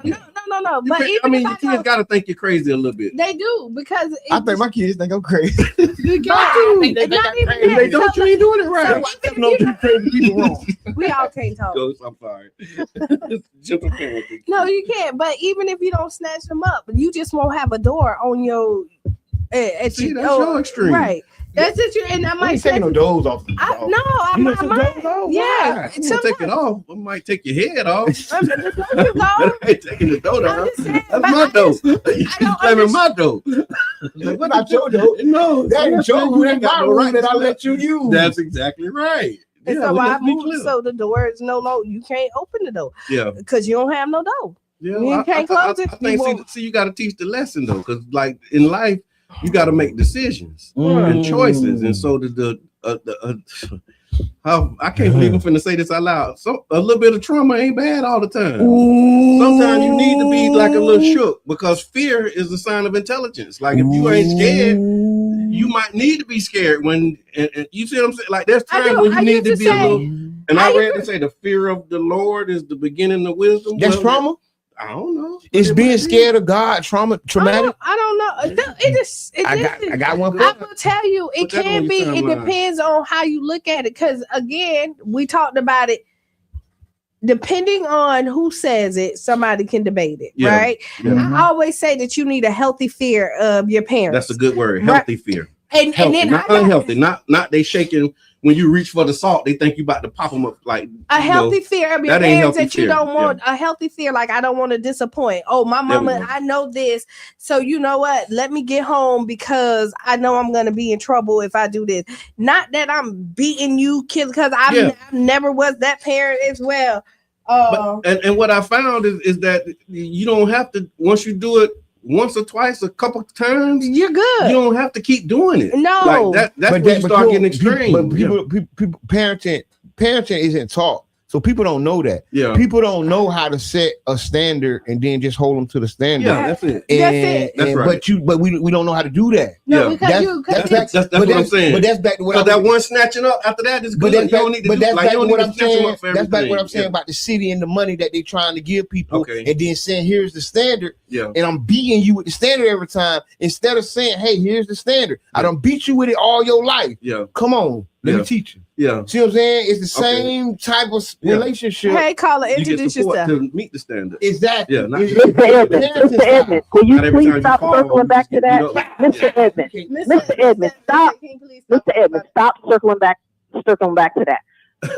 no. But even I mean, if your kids know, got to think you're crazy a little bit. they do because I think my kids think I'm crazy. you got to. It's not even If they that. don't, you ain't doing it right. So I'm even no if you two crazy people wrong. we all can't talk. Ghost, I'm sorry. Gentle parenting. No, you can't. But even if you don't snatch them up, you just won't have a door on your. See, that's your extreme. Right. That's just you. And I I might ain't taking no doors off. No, I You know, might. some doors off? Yeah, You gonna take it off? I might take your head off. You go. I ain't taking the dough down. I'm just saying, That's but my I dough. just- You don't slamming my dough. What not your dough? No, That ain't your room. That's my room that I to let you use. That's exactly right. And Yeah, so I let's be moved clear. so the door is no longer. You can't open the door Yeah. because you don't have no door. Yeah, You can't close it, I you think, won't. see, you got to teach the lesson though, because like in life, you got to make decisions Mm. and choices, and so how I can't believe I'm finna say this out loud. So a little bit of trauma ain't bad all the time. Sometimes you need to be like a little shook because fear is a sign of intelligence. Like if you ain't scared, you might need to be scared when. And you see what I'm saying? Like there's I times do. when you I need used to to be say- a little. And I I read agree. to say the fear of the Lord is the beginning of wisdom. That's Well, trauma. I don't know. Is It being might be. scared of God traumatic? I don't know. It just. It I got one. I will tell you, it Put that can on be. your It timeline. depends on how you look at it. Because again, we talked about it. Depending on who says it, somebody can debate it, Yeah. right? Yeah. I always say that you need a healthy fear of your parents. That's a good word. Right. Healthy fear. and Healthy, then not I got unhealthy. Not they shaking when you reach for the salt. They think you about to pop them up like a you know. healthy fear of your that ain't parents healthy that you fear. don't want. A healthy fear, like I don't want to disappoint. Oh, my There we mama, go. I know this. So you know what? Let me get home because I know I'm gonna be in trouble if I do this. Not that I'm beating you, kids, because I never was that parent as well. And what I found is that you don't have to once you do it once or twice, a couple times, you're good. You don't have to keep doing it. No, like that's when you start getting extreme. But people parenting isn't taught, so people don't know that. Yeah, people don't know how to set a standard and then just hold them to the standard. Yeah, that's it. That's right. But we don't know how to do that. No, that's what I'm saying. But that's back to what that one snatching up after that is good. That's back to what I'm saying. That's back what I'm saying about the city and the money that they're trying to give people, Okay. and then saying here's the standard. Yeah. And I'm beating you with the standard every time instead of saying, hey, here's the standard. I don't beat you with it all your life. Yeah. Come on, let me teach you. Yeah. See what I'm saying? It's the same type of relationship. Hey, caller, You get introduce support yourself. to meet the standard. Exactly. Yeah. Not Mr. Edmond, will you Not every please time you stop call, circling you back to just that? get Mr. Edmond, Mr. Edmond, stop. Mr. Edmond, stop circling back to that.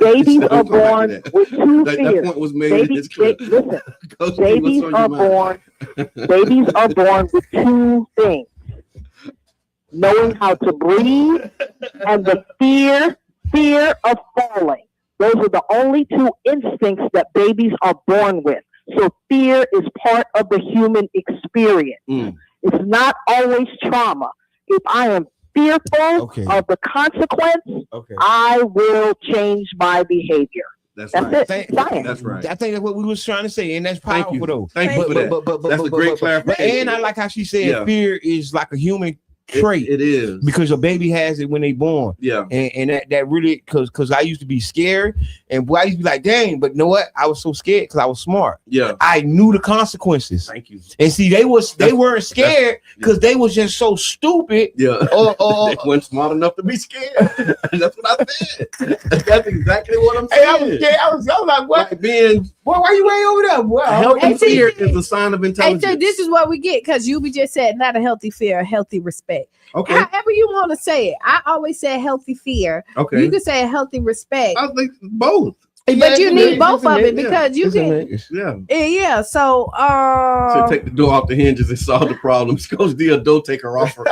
Babies are born with two That fears. point was made. Listen, Coach, babies what's on your mind? babies are born with two things: knowing how to breathe and the fear of falling. Those are the only two instincts that babies are born with. So fear is part of the human experience. It's not always trauma. If I am fearful of the consequence, I will change my behavior. That's it. That's right. I think that's what we was trying to say, and that's powerful though. Thank you for that. That's a great clarification. And I like how she said fear is like a human trait. It is because a baby has it when they born. Yeah, and that really because I used to be scared, and boy, I used to be like, dang, but you know what? I was so scared because I was smart. Yeah, I knew the consequences. Thank you. And see, they weren't scared because they was just so stupid. Yeah, they weren't smart enough to be scared. That's what I said. That's exactly what I'm saying. Hey, I was scared. I was like, what? Like being boy, why you way over there? Boy, healthy fear is a sign of intelligence. Hey, so this is what we get because you just said not a healthy fear, a healthy respect. Okay. However you want to say it. I always say healthy fear. Okay. You can say a healthy respect. I think both. But you need both of it because you can. Yeah. So So take the door off the hinges and solve the problems. Coach D, a door taker offer.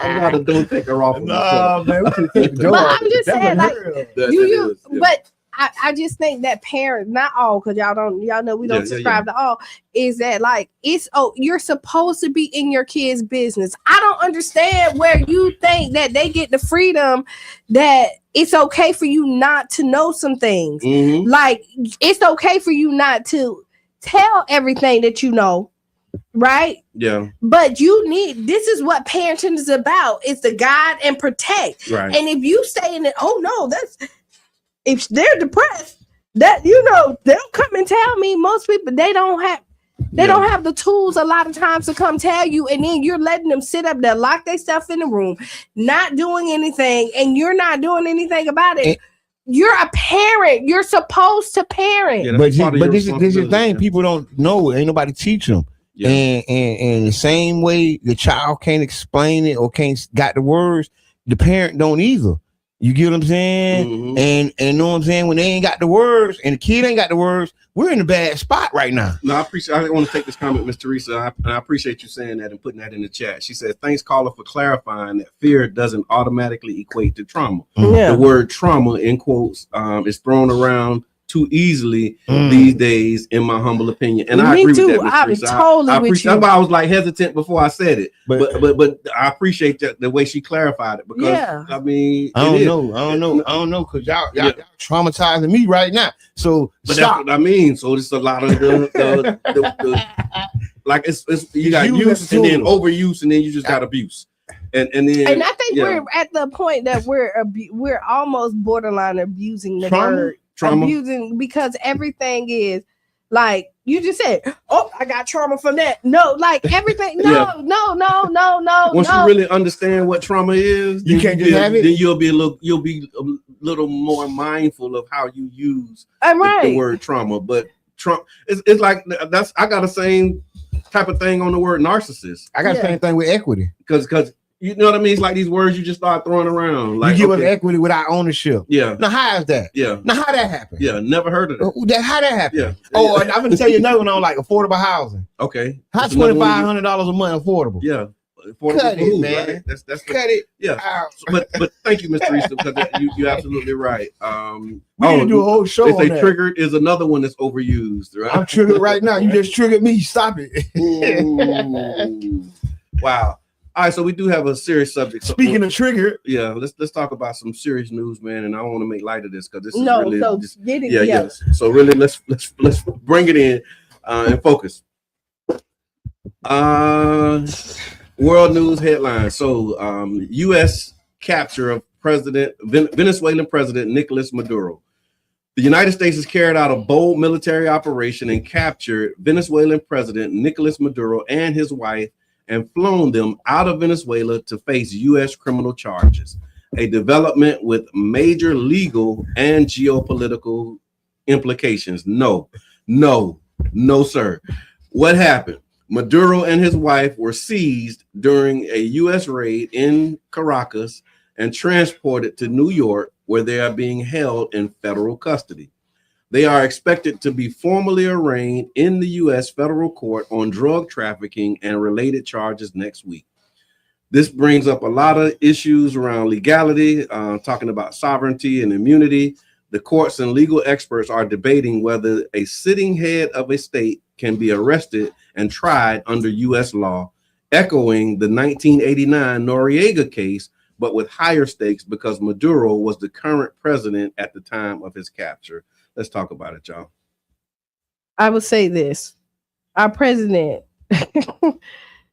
I'm not a door taker offer. No, man, we should take the door But off. I'm just saying, like you. Yeah. But I just think that parents, not all, because y'all know we don't subscribe to all, is that like you're supposed to be in your kids' business. I don't understand where you think that they get the freedom that it's okay for you not to know some things. Mm-hmm. Like it's okay for you not to tell everything that you know. right? Yeah. But this is what parenting is about. It's to guide and protect. Right. And if you say in it, oh no, if they're depressed, that they'll come and tell me. Most people they don't have the tools a lot of times to come tell you, and then you're letting them sit up there, lock themselves in the room, not doing anything, and you're not doing anything about it. You're a parent. You're supposed to parent. Yeah, but this is the thing. People don't know. Ain't nobody teach them. Yeah. And the same way the child can't explain it or can't got the words, the parent don't either. You get what I'm saying? Mm-hmm. And know what I'm saying? When they ain't got the words and the kid ain't got the words, we're in a bad spot right now. No, I want to take this comment, Miss Teresa. I appreciate you saying that and putting that in the chat. She said, thanks, caller, for clarifying that fear doesn't automatically equate to trauma. Yeah. The word trauma, in quotes, is thrown around too easily these days, in my humble opinion. And I agree with that, Miss Teresa. Totally with you. That's why I was like hesitant before I said it. But I appreciate the way she clarified it, because I mean, I don't know, because y'all traumatizing me right now. So but that's what I mean. So it's a lot of the like it's you got use and then overuse, and then you just got abuse. And I think we're at the point that we're almost borderline abusing the word. Trauma. Abusing, because everything is like you just said, oh, I got trauma from that. No, like everything. No. Once you really understand what trauma is, you can't just have it. Then you'll be a little more mindful of how you use the word trauma. But trauma, it's like I got the same type of thing on the word narcissist. I got the same thing with equity, because you know what I mean? It's like these words you just start throwing around. Like, you give us equity without ownership. Yeah. Now, how is that? Yeah. Now, how that happen? Yeah, never heard of that. How that happen? Yeah. Oh, and I'm going to tell you another one on like affordable housing. Okay. How $2,500 a month affordable? Yeah. Cut it, man. Right? That's cut it. Yeah. But thank you, Mr. Teresa, because you're absolutely right. We need to do a whole show on that. Triggered is another one that's overused, right? I'm triggered right now. You just triggered me. Stop it. Wow. All right, so we do have a serious subject. Speaking of trigger, let's talk about some serious news, man. And I don't want to make light of this because this is really yes. So really, let's bring it in and focus. World news headlines. So, U.S. capture of Venezuelan President Nicolas Maduro. The United States has carried out a bold military operation and captured Venezuelan President Nicolas Maduro and his wife, and flown them out of Venezuela to face U.S. criminal charges, a development with major legal and geopolitical implications. No, sir. What happened? Maduro and his wife were seized during a U.S. raid in Caracas and transported to New York, where they are being held in federal custody. They are expected to be formally arraigned in the U.S. federal court on drug trafficking and related charges next week. This brings up a lot of issues around legality, talking about sovereignty and immunity. The courts and legal experts are debating whether a sitting head of a state can be arrested and tried under U.S. law, echoing the 1989 Noriega case, but with higher stakes because Maduro was the current president at the time of his capture. Let's talk about it, y'all. I would say this. Our president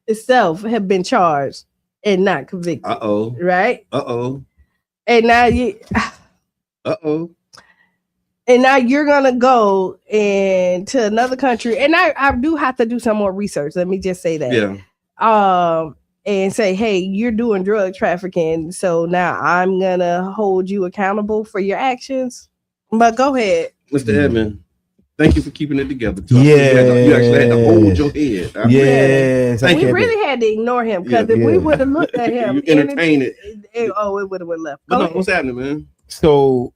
itself have been charged and not convicted. Uh-oh. Right? Uh-oh. And now And now you're gonna go into another country. And I do have to do some more research. Let me just say that. Yeah. And say, hey, you're doing drug trafficking. So now I'm gonna hold you accountable for your actions. But go ahead. Mr. Edmond, thank you for keeping it together. Yeah. You actually had to hold your head. Yes. We really had to ignore him, because if we would have looked at him, you entertain it. It would have been left. But no, what's happening, man? So,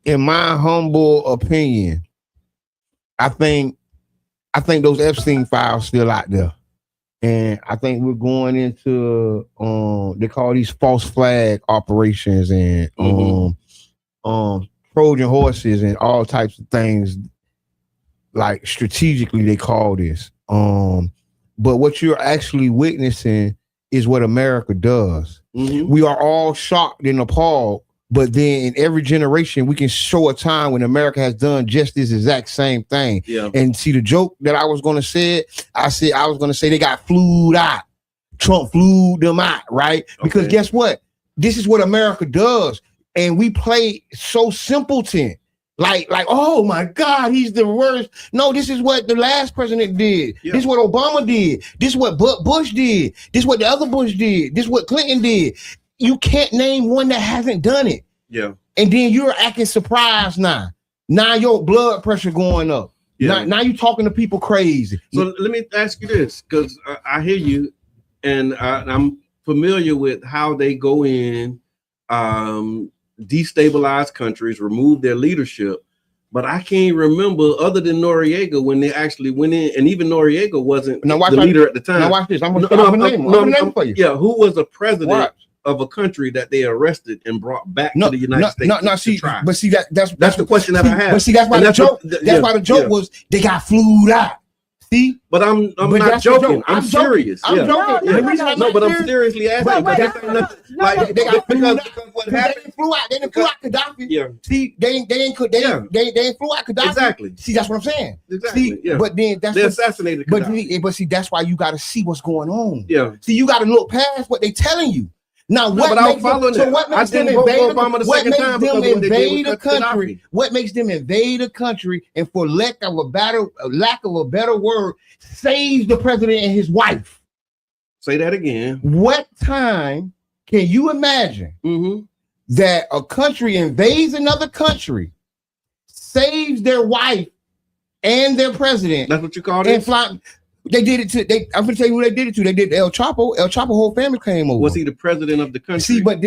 in my humble opinion, I think those Epstein files still out there. And I think we're going into they call these false flag operations and Trojan horses and all types of things, like strategically they call this. But what you're actually witnessing is what America does. We are all shocked and appalled But then in every generation, we can show a time when America has done just this exact same thing. Yeah. And see the joke that I was going to say, I was going to say they got flued out. Trump flew them out, right? Because guess what? This is what America does. And we play so simpleton. Like, oh my God, he's the worst. No, this is what the last president did. Yeah. This is what Obama did. This is what Bush did. This is what the other Bush did. This is what Clinton did. You can't name one that hasn't done it. Yeah. And then you're acting surprised now. Now your blood pressure going up. Yeah. Now you're talking to people crazy. So let me ask you this, because I hear you, and I'm familiar with how they go in, destabilize countries, remove their leadership. But I can't remember, other than Noriega, when they actually went in, and even Noriega wasn't the leader at the time. Now watch this. I'm gonna name for you. Yeah, who was the president of a country that they arrested and brought back to the United States? But see that's the question that I have. But see, that's why the joke. That's why the joke was they got flued out. See, but I'm not joking. I'm serious. I'm joking. No, but I'm seriously asking. Because what happened? They flew out. They didn't flew out Gaddafi. Yeah. See, they ain't flew out Gaddafi. Exactly. See, that's what I'm saying. Exactly. See, yeah. But then they assassinated Gaddafi. But see, that's why you got to see what's going on. Yeah. See, you got to look past what they telling you. Now, what makes them invade a country? What makes them invade a country? And for lack of a better word, saves the president and his wife. Say that again. What time can you imagine that a country invades another country, saves their wife and their president? That's what you call it? They did it to. I'm gonna tell you who they did it to. They did El Chapo. El Chapo whole family came over. Was he the president of the country? See, but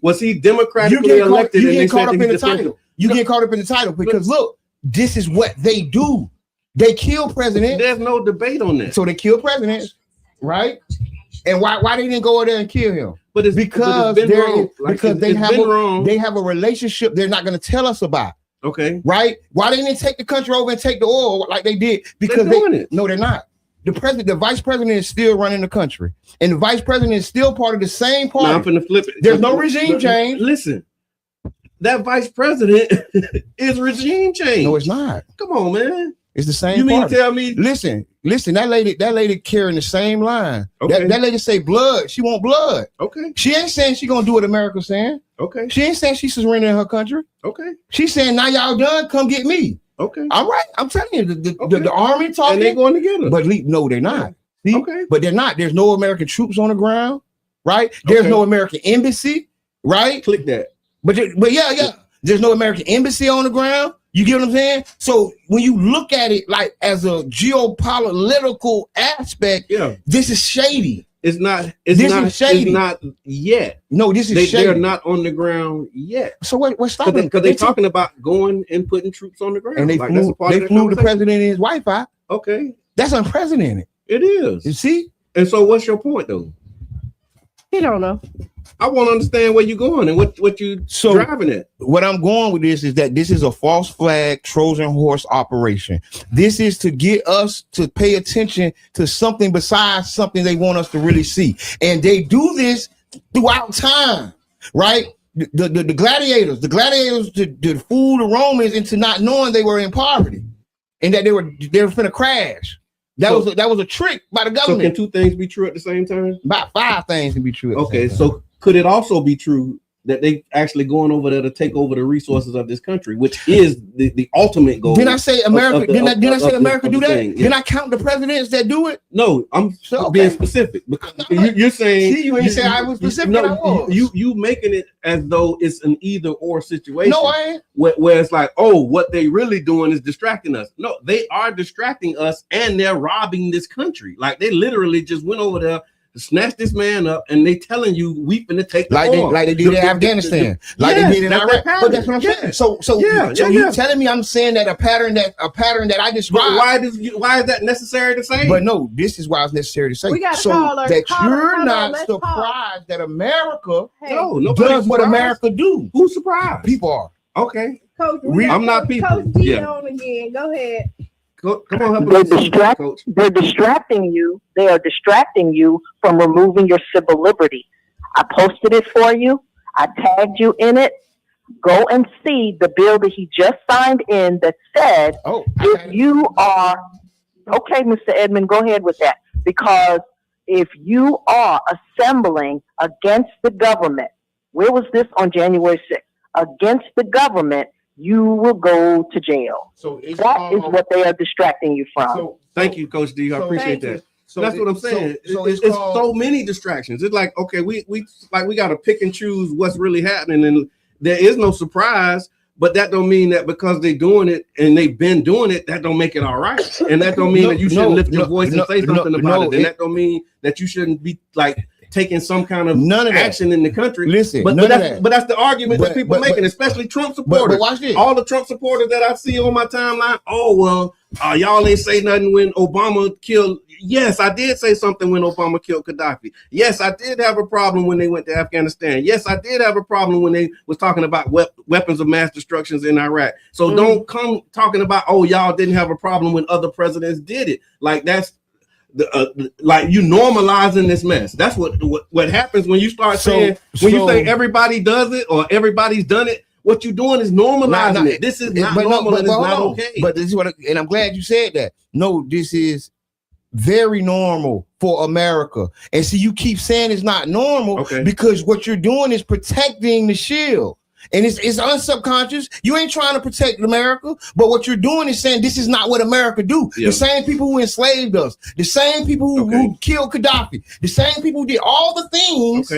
was he democratically elected? You get caught up in the title. You get caught up in the title because look, this is what they do. They kill presidents. There's no debate on that. So they kill presidents, right? And why they didn't go over there and kill him? But it's because they have a relationship they're not going to tell us about. Okay, right? Why they didn't take the country over and take the oil like they did? Because no, they're not. The vice president is still running the country, and the vice president is still part of the same party. Now I'm finna flip it. There's no regime change. Listen, that vice president is regime change. No, it's not. Come on, man. It's the same. You mean party. to tell me? Listen. That lady carrying the same line. Okay. That lady say blood. She want blood. Okay. She ain't saying she gonna do what America's saying. Okay. She ain't saying she's surrendering her country. Okay. She's saying now y'all done. Come get me. Okay. All right. I'm telling you, the army talking. And they're going together. But no, they're not. See? Okay. But they're not. There's no American troops on the ground, right? There's no American embassy, right? Click that. But yeah. There's no American embassy on the ground. You get what I'm saying? So when you look at it like as a geopolitical aspect, this is shady. It's not shady. It's not yet. No, this is shady. They're not on the ground yet. So what's stopping? Because they're talking about going and putting troops on the ground. And they flew the president and his wife out. Okay. That's unprecedented. It is. You see? And so what's your point though? He don't know. I want to understand where you're going and what you driving at. What I'm going with this is that this is a false flag Trojan horse operation. This is to get us to pay attention to something besides something they want us to really see. And they do this throughout time, right? The gladiators to fool the Romans into not knowing they were in poverty and that they were finna crash. That was a trick by the government. So can two things be true at the same time? About 5 things can be true. Okay, so could it also be true that they actually going over there to take over the resources of this country, which is the ultimate goal? Didn't I say America? Didn't I say America do that? Thing, yeah. Didn't I count the presidents that do it? No, I'm being specific because you're saying. See, you ain't saying I was specific. No, you making it as though it's an either or situation. No, I ain't. Where it's like, oh, what they really doing is distracting us. No, they are distracting us, and they're robbing this country. Like they literally just went over there to snatch this man up, and they telling you we finna take the oil. Like they did in Afghanistan, they did in Iraq. But that's what I'm saying. So you telling me I'm saying that a pattern that I described. Why is that necessary to say? But no, this is why it's necessary to say. We got so that you're not surprised that America does what America do. Who's surprised? People are. Okay, Coach. I'm not people. Coach D on again. Go ahead. Come on, help Coach. They're distracting you. They are distracting you from removing your civil liberty. I posted it for you. I tagged you in it. Go and see the bill that he just signed in that said, if you are, okay, Mr. Edmond, go ahead with that. Because if you are assembling against the government, where was this on January 6th? Against the government, you will go to jail. So that is what they are distracting you from. So thank you, Coach D. I appreciate that. So that's what I'm saying. It's so many distractions. It's like, okay, we got to pick and choose what's really happening, and there is no surprise. But that don't mean that because they're doing it and they've been doing it, that don't make it all right. And that don't mean that you shouldn't lift your voice and say something about it. And that don't mean that you shouldn't be like taking some kind of action in the country. Listen, but that's the argument that people making, especially Trump supporters. But watch this. All the Trump supporters that I see on my timeline, y'all ain't say nothing when Obama killed. Yes, I did say something when Obama killed Gaddafi. Yes, I did have a problem when they went to Afghanistan. Yes, I did have a problem when they was talking about weapons of mass destruction in Iraq. So don't come talking about, y'all didn't have a problem when other presidents did it. Like that's like you normalizing this mess. That's what happens when you start saying, you say everybody does it or everybody's done it. What you're doing is normalizing it. This is not normal and it's not okay. But this is and I'm glad you said that. No, this is very normal for America. And see, you keep saying it's not normal because what you're doing is protecting the shield. And it's unsubconscious. You ain't trying to protect America, but what you're doing is saying this is not what America do. The same people who enslaved us, the same people who killed Gaddafi, the same people who did all the things.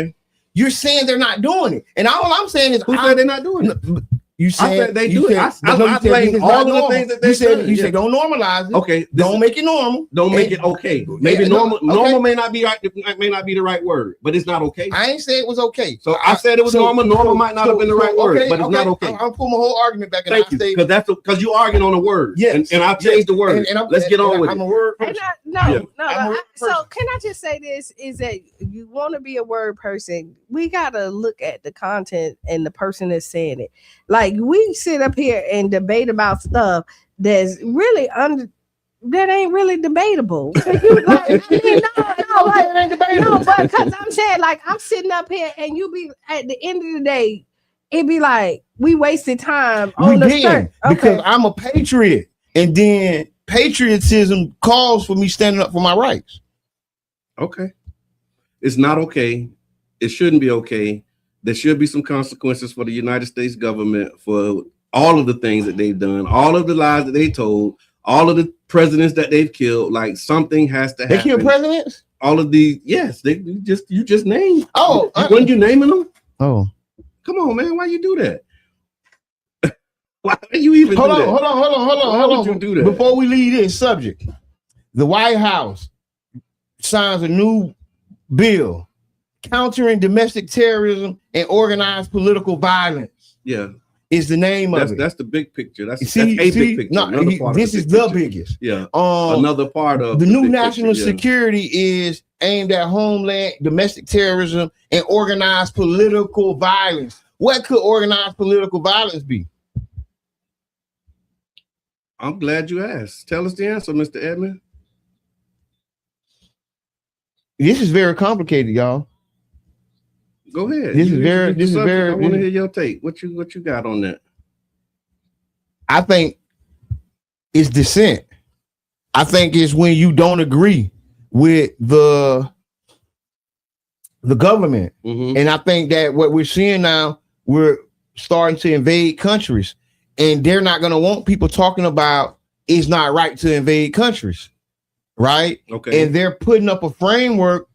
You're saying they're not doing it. And all I'm saying is, who said they're not doing it? You said they do it. I blame all of the things that they said. You said don't normalize it. Okay, don't make it normal. Don't make it okay. Maybe normal may not be right. May not be the right word, but it's not okay. I ain't say it was okay. So I said it was normal. Normal might not have been the right word, but it's not okay. I'll pull my whole argument back. Thank you, because you arguing on a word. Yes, and I've changed the word. Let's get on with it. I'm a word person. So can I just say this? Is that you want to be a word person? We gotta look at the content and the person that's saying it. Like we sit up here and debate about stuff that's really that ain't really debatable. But because I'm saying, like, I'm sitting up here and you be at the end of the day, it be like we wasted time on the shirt. Because I'm a patriot, and then patriotism calls for me standing up for my rights. Okay, it's not okay. It shouldn't be okay. There should be some consequences for the United States government for all of the things that they've done, all of the lies that they told, all of the presidents that they've killed. Like something has to happen. They killed presidents? All of the you just named. Oh, weren't you naming them? Oh, come on, man. Why you do that? Why you even hold on? Why would you do that? Before we leave this subject, the White House signs a new bill countering domestic terrorism and organized political violence. Yeah, is the name of it. That's the big picture. That's a big picture. No, this is the biggest. Yeah. Another part of the new national security is aimed at homeland, domestic terrorism, and organized political violence. What could organized political violence be? I'm glad you asked. Tell us the answer, Mr. Edmond. This is very complicated, y'all. Go ahead. This is very. I want to hear your take. What you got on that? I think it's dissent. I think it's when you don't agree with the government. Mm-hmm. And I think that what we're seeing now, we're starting to invade countries, and they're not going to want people talking about it's not right to invade countries, right? Okay. And they're putting up a framework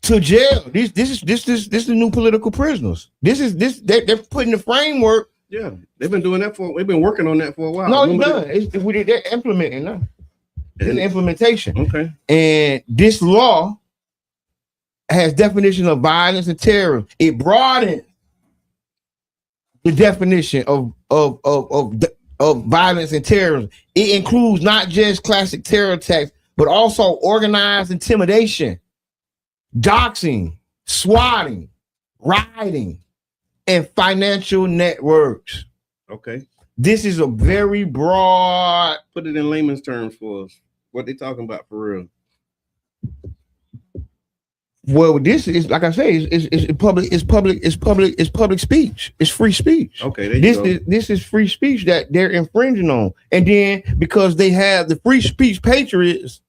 to jail. This is the new political prisoners. They're putting the framework. Yeah, they've been doing that they've been working on that for a while. No, it's done. They're implementing now. It's an implementation. Okay. And this law has definition of violence and terrorism. It broadens the definition of violence and terrorism. It includes not just classic terror attacks, but also organized intimidation, doxing, swatting, rioting, and financial networks. Okay. This is a very broad. Put it in layman's terms for us. What they talking about for real? Well, this is like I say, it's public speech. It's free speech. Okay, there you go. This is free speech that they're infringing on, and then because they have the free speech patriots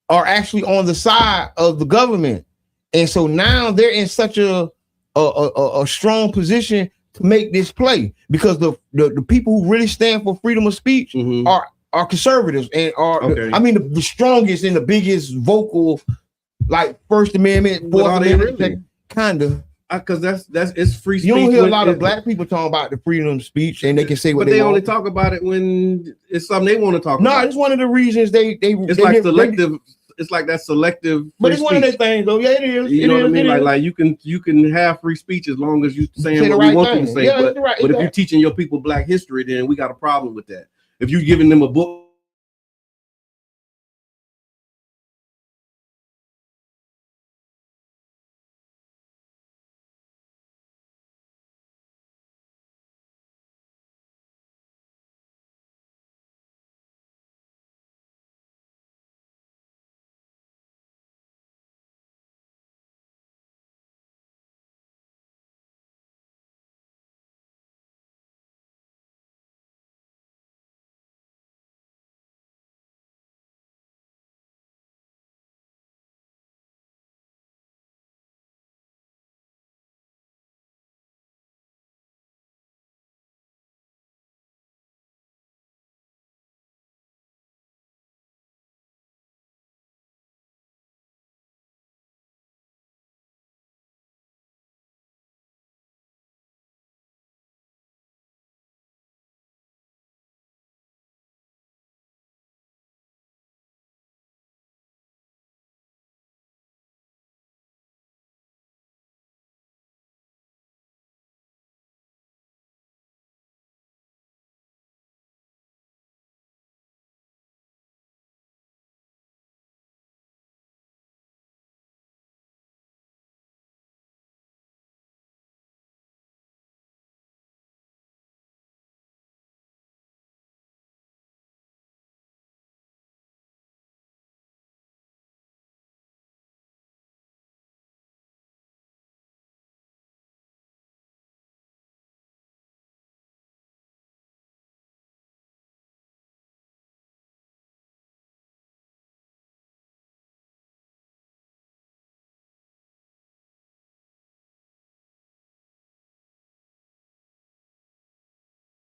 are actually on the side of the government, and so now they're in such a strong position to make this play because the people who really stand for freedom of speech are conservatives and are the strongest and the biggest vocal. Like First Amendment, Fourth Amendment, really? Kind of. Because that's it's free speech. You don't hear a lot of black people talking about the freedom of speech, and they can say what they want. only talk about it when it's something they want to talk about. No, it's one of the reasons they. It's like selective. It's like that selective. But it's one of their things, though. Yeah, it is. You know what I mean? Like you can have free speech as long as you saying what we want you to say. But if you're teaching your people black history, then we got a problem with that. If you're giving them a book.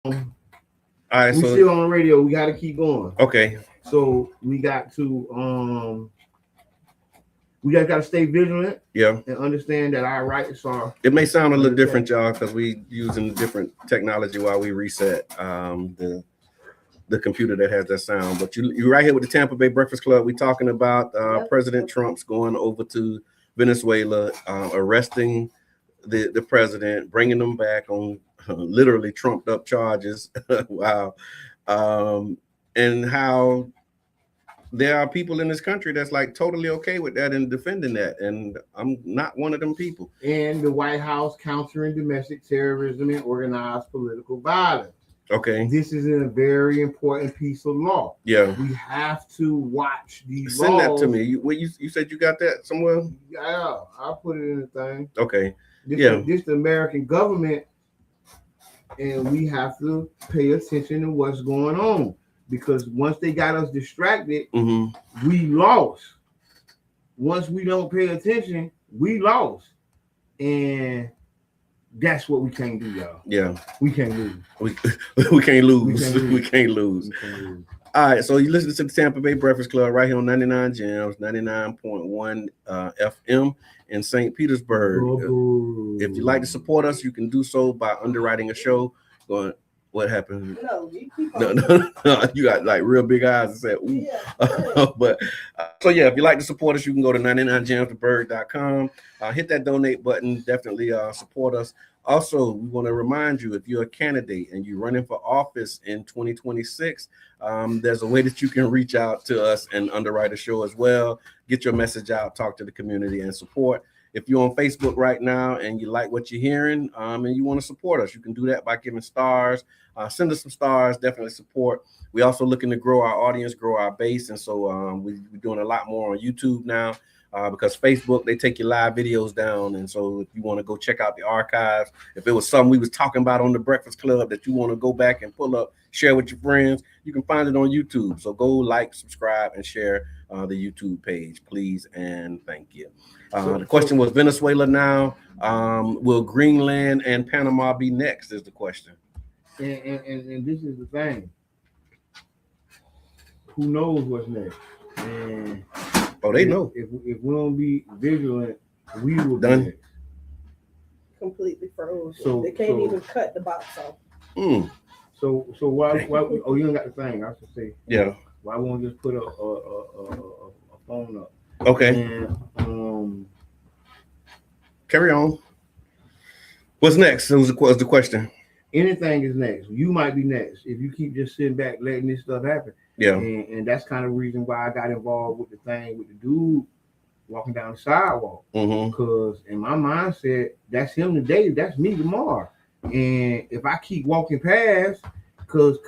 All right, so still on the radio. We got to keep going. Okay. So we got to stay vigilant. Yeah. And understand that our rights are. It may sound a little different, y'all, because we using different technology while we reset the computer that has that sound. But you're right here with the Tampa Bay Breakfast Club. We're talking about President Trump's going over to Venezuela, arresting the president, bringing them back on literally trumped up charges. Wow. And how there are people in this country that's like totally okay with that and defending that. And I'm not one of them people. And the White House countering domestic terrorism and organized political violence. Okay. This is a very important piece of law. Yeah. We have to watch these Send laws. that to me. You said you got that somewhere? Yeah, I'll put it in the thing. Okay. This the American government, and we have to pay attention to what's going on, because once they got us distracted, we lost. Once we don't pay attention, we lost. And that's what we can't do, y'all. Yeah. We can't lose. We can't lose. We can't lose. All right, so you listen to the Tampa Bay Breakfast Club right here on 99 Gems, 99.1 FM in St. Petersburg. If you'd like to support us, you can do so by underwriting a show. What happened? No, you got like real big eyes and said, ooh. Yeah. But so yeah, if you'd like to support us, you can go to 99gemsthebird.com. Hit that donate button. Definitely support us. Also, we want to remind you, if you're a candidate and you're running for office in 2026, there's a way that you can reach out to us and underwrite a show as well. Get your message out, talk to the community, and support. If you're on Facebook right now and you like what you're hearing and you want to support us, you can do that by giving stars. Send us some stars, definitely support. We're also looking to grow our audience, grow our base. And so we're doing a lot more on YouTube now. because Facebook, they take your live videos down. And so if you want to go check out the archives, if it was something we was talking about on the Breakfast Club that you want to go back and pull up, share with your friends, you can find it on YouTube. So go like, subscribe, and share the YouTube page, please, and thank you. The question was Venezuela now. Will Greenland and Panama be next is the question. And this is the thing. Who knows what's next? And they know. If we don't be vigilant, we will done. Be next. Completely frozen. So they can't even cut the box off. So why? Oh, you ain't got the thing. I should say. Yeah. Why won't just put a phone up? Okay. And, carry on. What's next? Was the question. Anything is next. You might be next if you keep just sitting back letting this stuff happen. Yeah. And that's kind of the reason why I got involved with the thing with the dude walking down the sidewalk. Because in my mindset, that's him today, that's me tomorrow. And if I keep walking past, cause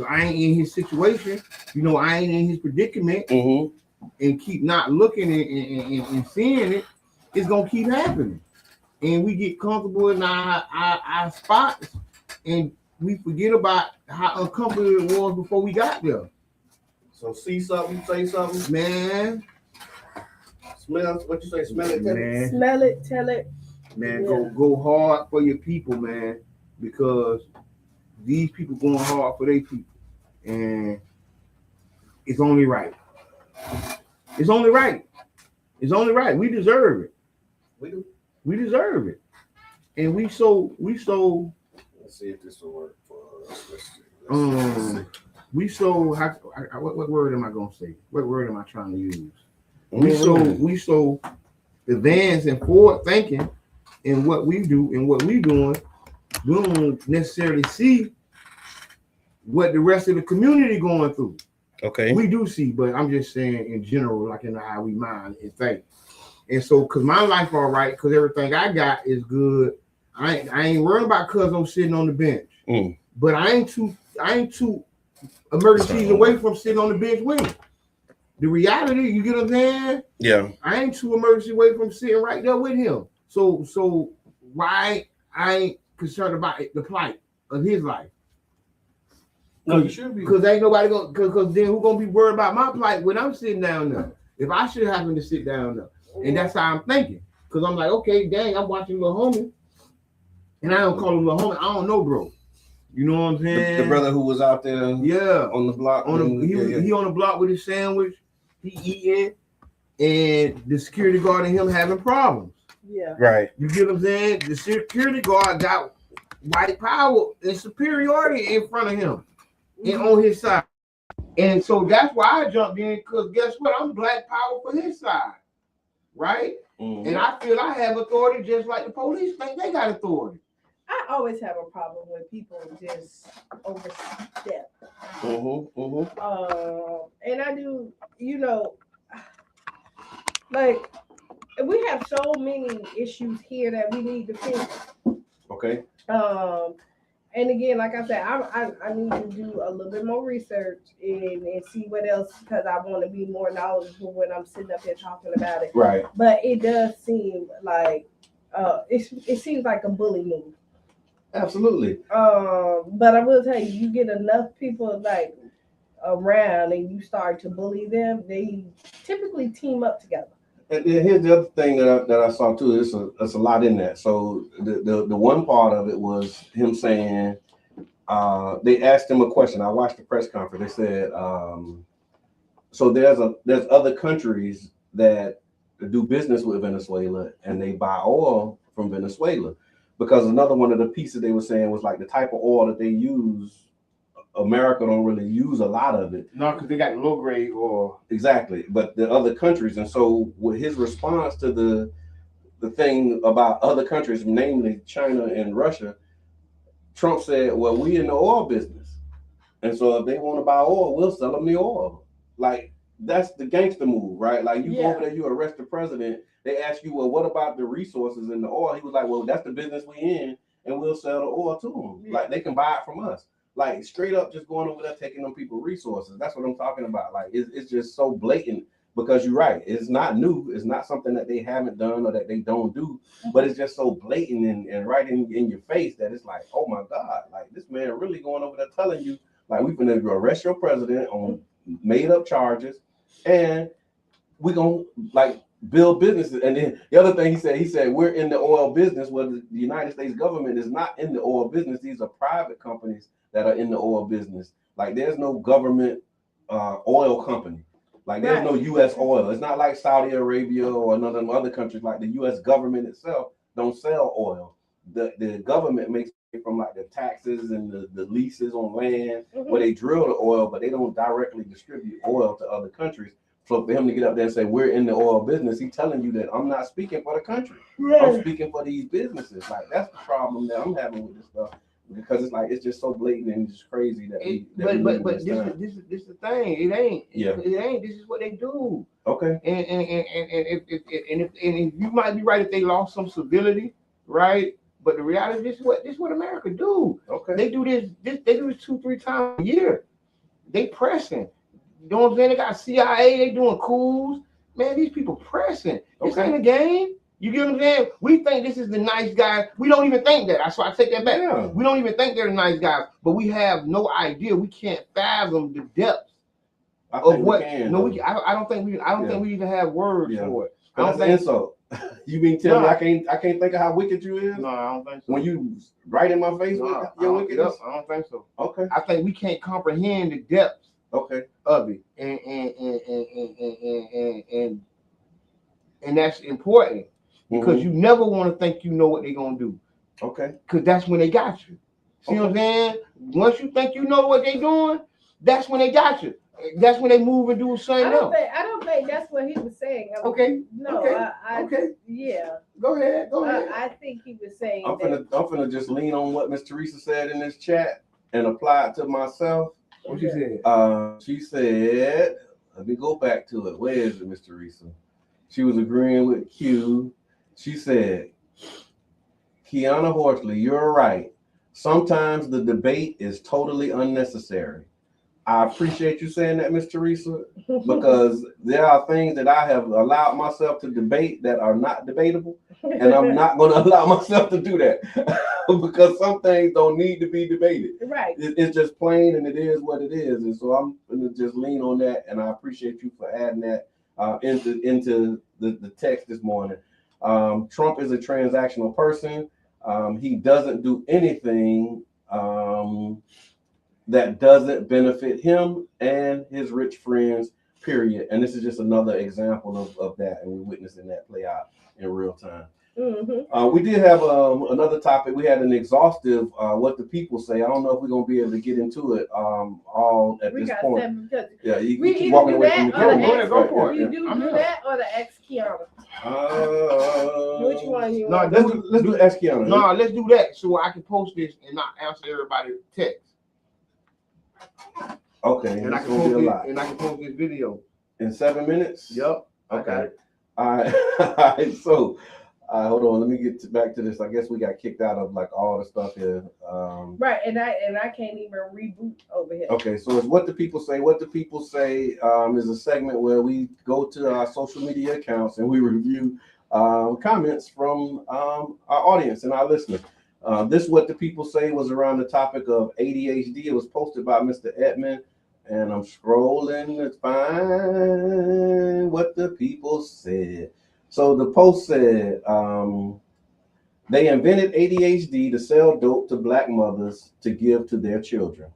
I ain't in his situation, I ain't in his predicament, and keep not looking and seeing it, it's gonna keep happening. And we get comfortable in our spots, and we forget about how uncomfortable it was before we got there. So see something, say something, man. Smell what you say. Smell it, tell it. Smell it, tell it. Man, go hard for your people, man, because these people going hard for their people, and it's only right. It's only right. It's only right. We deserve it. We do. We deserve it, and we so. Let's see if this will work for us. Let's see. We so. What word am I gonna say? What word am I trying to use? We so advanced and forward thinking in what we do and what we doing. We don't necessarily see what the rest of the community going through. Okay. We do see, but I'm just saying in general, like in how we mind and think. And so, because my life all right, because everything I got is good. I ain't worried about I'm sitting on the bench. But I ain't two emergencies away from sitting on the bench with him. The reality, you get what I'm saying? Yeah. I ain't two emergencies away from sitting right there with him. So why I ain't concerned about the plight of his life? No, you should be. Because ain't nobody gonna. Because then who gonna be worried about my plight when I'm sitting down there? If I should happen to sit down there, and that's how I'm thinking. Because I'm like, okay, dang, I'm watching little homie, and I don't call him little homie. I don't know, bro. You know what I'm saying? The brother who was out there, on the block. He on the block with his sandwich, he eating, and the security guard and him having problems. Yeah. Right. You get what I'm saying? The security guard got white power and superiority in front of him and on his side. And so that's why I jumped in, because guess what? I'm black power for his side. Right? And I feel I have authority just like the police think they got authority. I always have a problem when people just overstep. And I do, like we have so many issues here that we need to fix. Okay. And again, like I said, I need to do a little bit more research and see what else, because I want to be more knowledgeable when I'm sitting up here talking about it. Right. But it does seem like it seems like a bully move. Absolutely. But I will tell you, you get enough people like around and you start to bully them, they typically team up together. And here's the other thing that I saw too. There's a lot in that. So the one part of it was him saying, they asked him a question. I watched the press conference. They said, so there's other countries that do business with Venezuela and they buy oil from Venezuela, because another one of the pieces they were saying was like the type of oil that they use, America don't really use a lot of it. No, because they got low grade oil. Exactly. But the other countries, and so with his response to the thing about other countries, namely China and Russia, Trump said, well, we in the oil business. And so if they want to buy oil, we'll sell them the oil. Like, that's the gangster move, right? Like, you go over there, you arrest the president, they ask you, well, what about the resources in the oil? He was like, well, that's the business we in, and we'll sell the oil to them. Like, they can buy it from us. Like, straight up just going over there taking them people resources. That's what I'm talking about. Like, it's just so blatant because you're right. It's not new. It's not something that they haven't done or that they don't do, but it's just so blatant and right in your face that it's like, oh my God, like this man really going over there telling you, like, we're going to arrest your president on made up charges, and we're going to like build businesses. And then the other thing he said, we're in the oil business. Well, the United States government is not in the oil business. These are private companies that are in the oil business. Like, there's no government oil company. Like, there's no U.S. oil. It's not like Saudi Arabia or none of them other countries. Like, the U.S. government itself don't sell oil. The government makes it from like the taxes and the leases on land where they drill the oil, but they don't directly distribute oil to other countries. So for him to get up there and say, we're in the oil business, he's telling you that I'm not speaking for the country. I'm speaking for these businesses. Like, that's the problem that I'm having with this stuff. Because it's like, it's just so blatant and just crazy that but this is the thing. It ain't. This is what they do. Okay. And if you might be right if they lost some civility, right? But the reality is this is what America do. Okay. They do this. They do this 2-3 times a year. They pressing. You know what I'm saying? They got CIA. They doing coups. Man, these people pressing. This ain't a game. You get what I'm saying? We think this is the nice guy. We don't even think that. That's why I take that back. Yeah. We don't even think they're the nice guys, but we have no idea. We can't fathom the depth of what. I don't think we even have words for it. That's an insult. You mean tell me I can't think of how wicked you is? No, I don't think so. When you right in my face with your wickedness? I don't think so. Okay. I think we can't comprehend the depths of it, and that's important. Because you never want to think you know what they're gonna do. Okay. Because that's when they got you. See what I'm saying? Once you think you know what they're doing, that's when they got you. That's when they move and do something else. I don't think that's what he was saying. Yeah. Go ahead. I think he was saying I'm finna just lean on what Miss Teresa said in this chat and apply it to myself. What she said? She said, let me go back to it. Where is it, Miss Teresa? She was agreeing with Q. She said, Qiana Horsley, you're right. Sometimes the debate is totally unnecessary. I appreciate you saying that, Miss Teresa, because there are things that I have allowed myself to debate that are not debatable, and I'm not going to allow myself to do that because some things don't need to be debated. Right. It's just plain, and it is what it is, and so I'm going to just lean on that, and I appreciate you for adding that into the text this morning. Trump is a transactional person. He doesn't do anything that doesn't benefit him and his rich friends, period. And this is just another example of that, and we're witnessing that play out in real time. We did have another topic. We had an exhaustive what the people say. I don't know if we're gonna be able to get into it all at this point. Yeah, you keep walking away from the camera. Go for it. You do that or the ex Qiana? Which one you want? Let's do ex Qiana. No, let's do that so I can post this and not answer everybody's text. Okay, and I can post this video in 7 minutes. Yep. Okay. All right. So, hold on. Let me get back to this. I guess we got kicked out of like all the stuff here. Right, and I can't even reboot over here. Okay, so it's What the People Say. What the People Say is a segment where we go to our social media accounts and we review comments from our audience and our listeners. This What the People Say was around the topic of ADHD. It was posted by Mr. Edmond, and I'm scrolling to find what the people said. So the post said, they invented ADHD to sell dope to Black mothers to give to their children.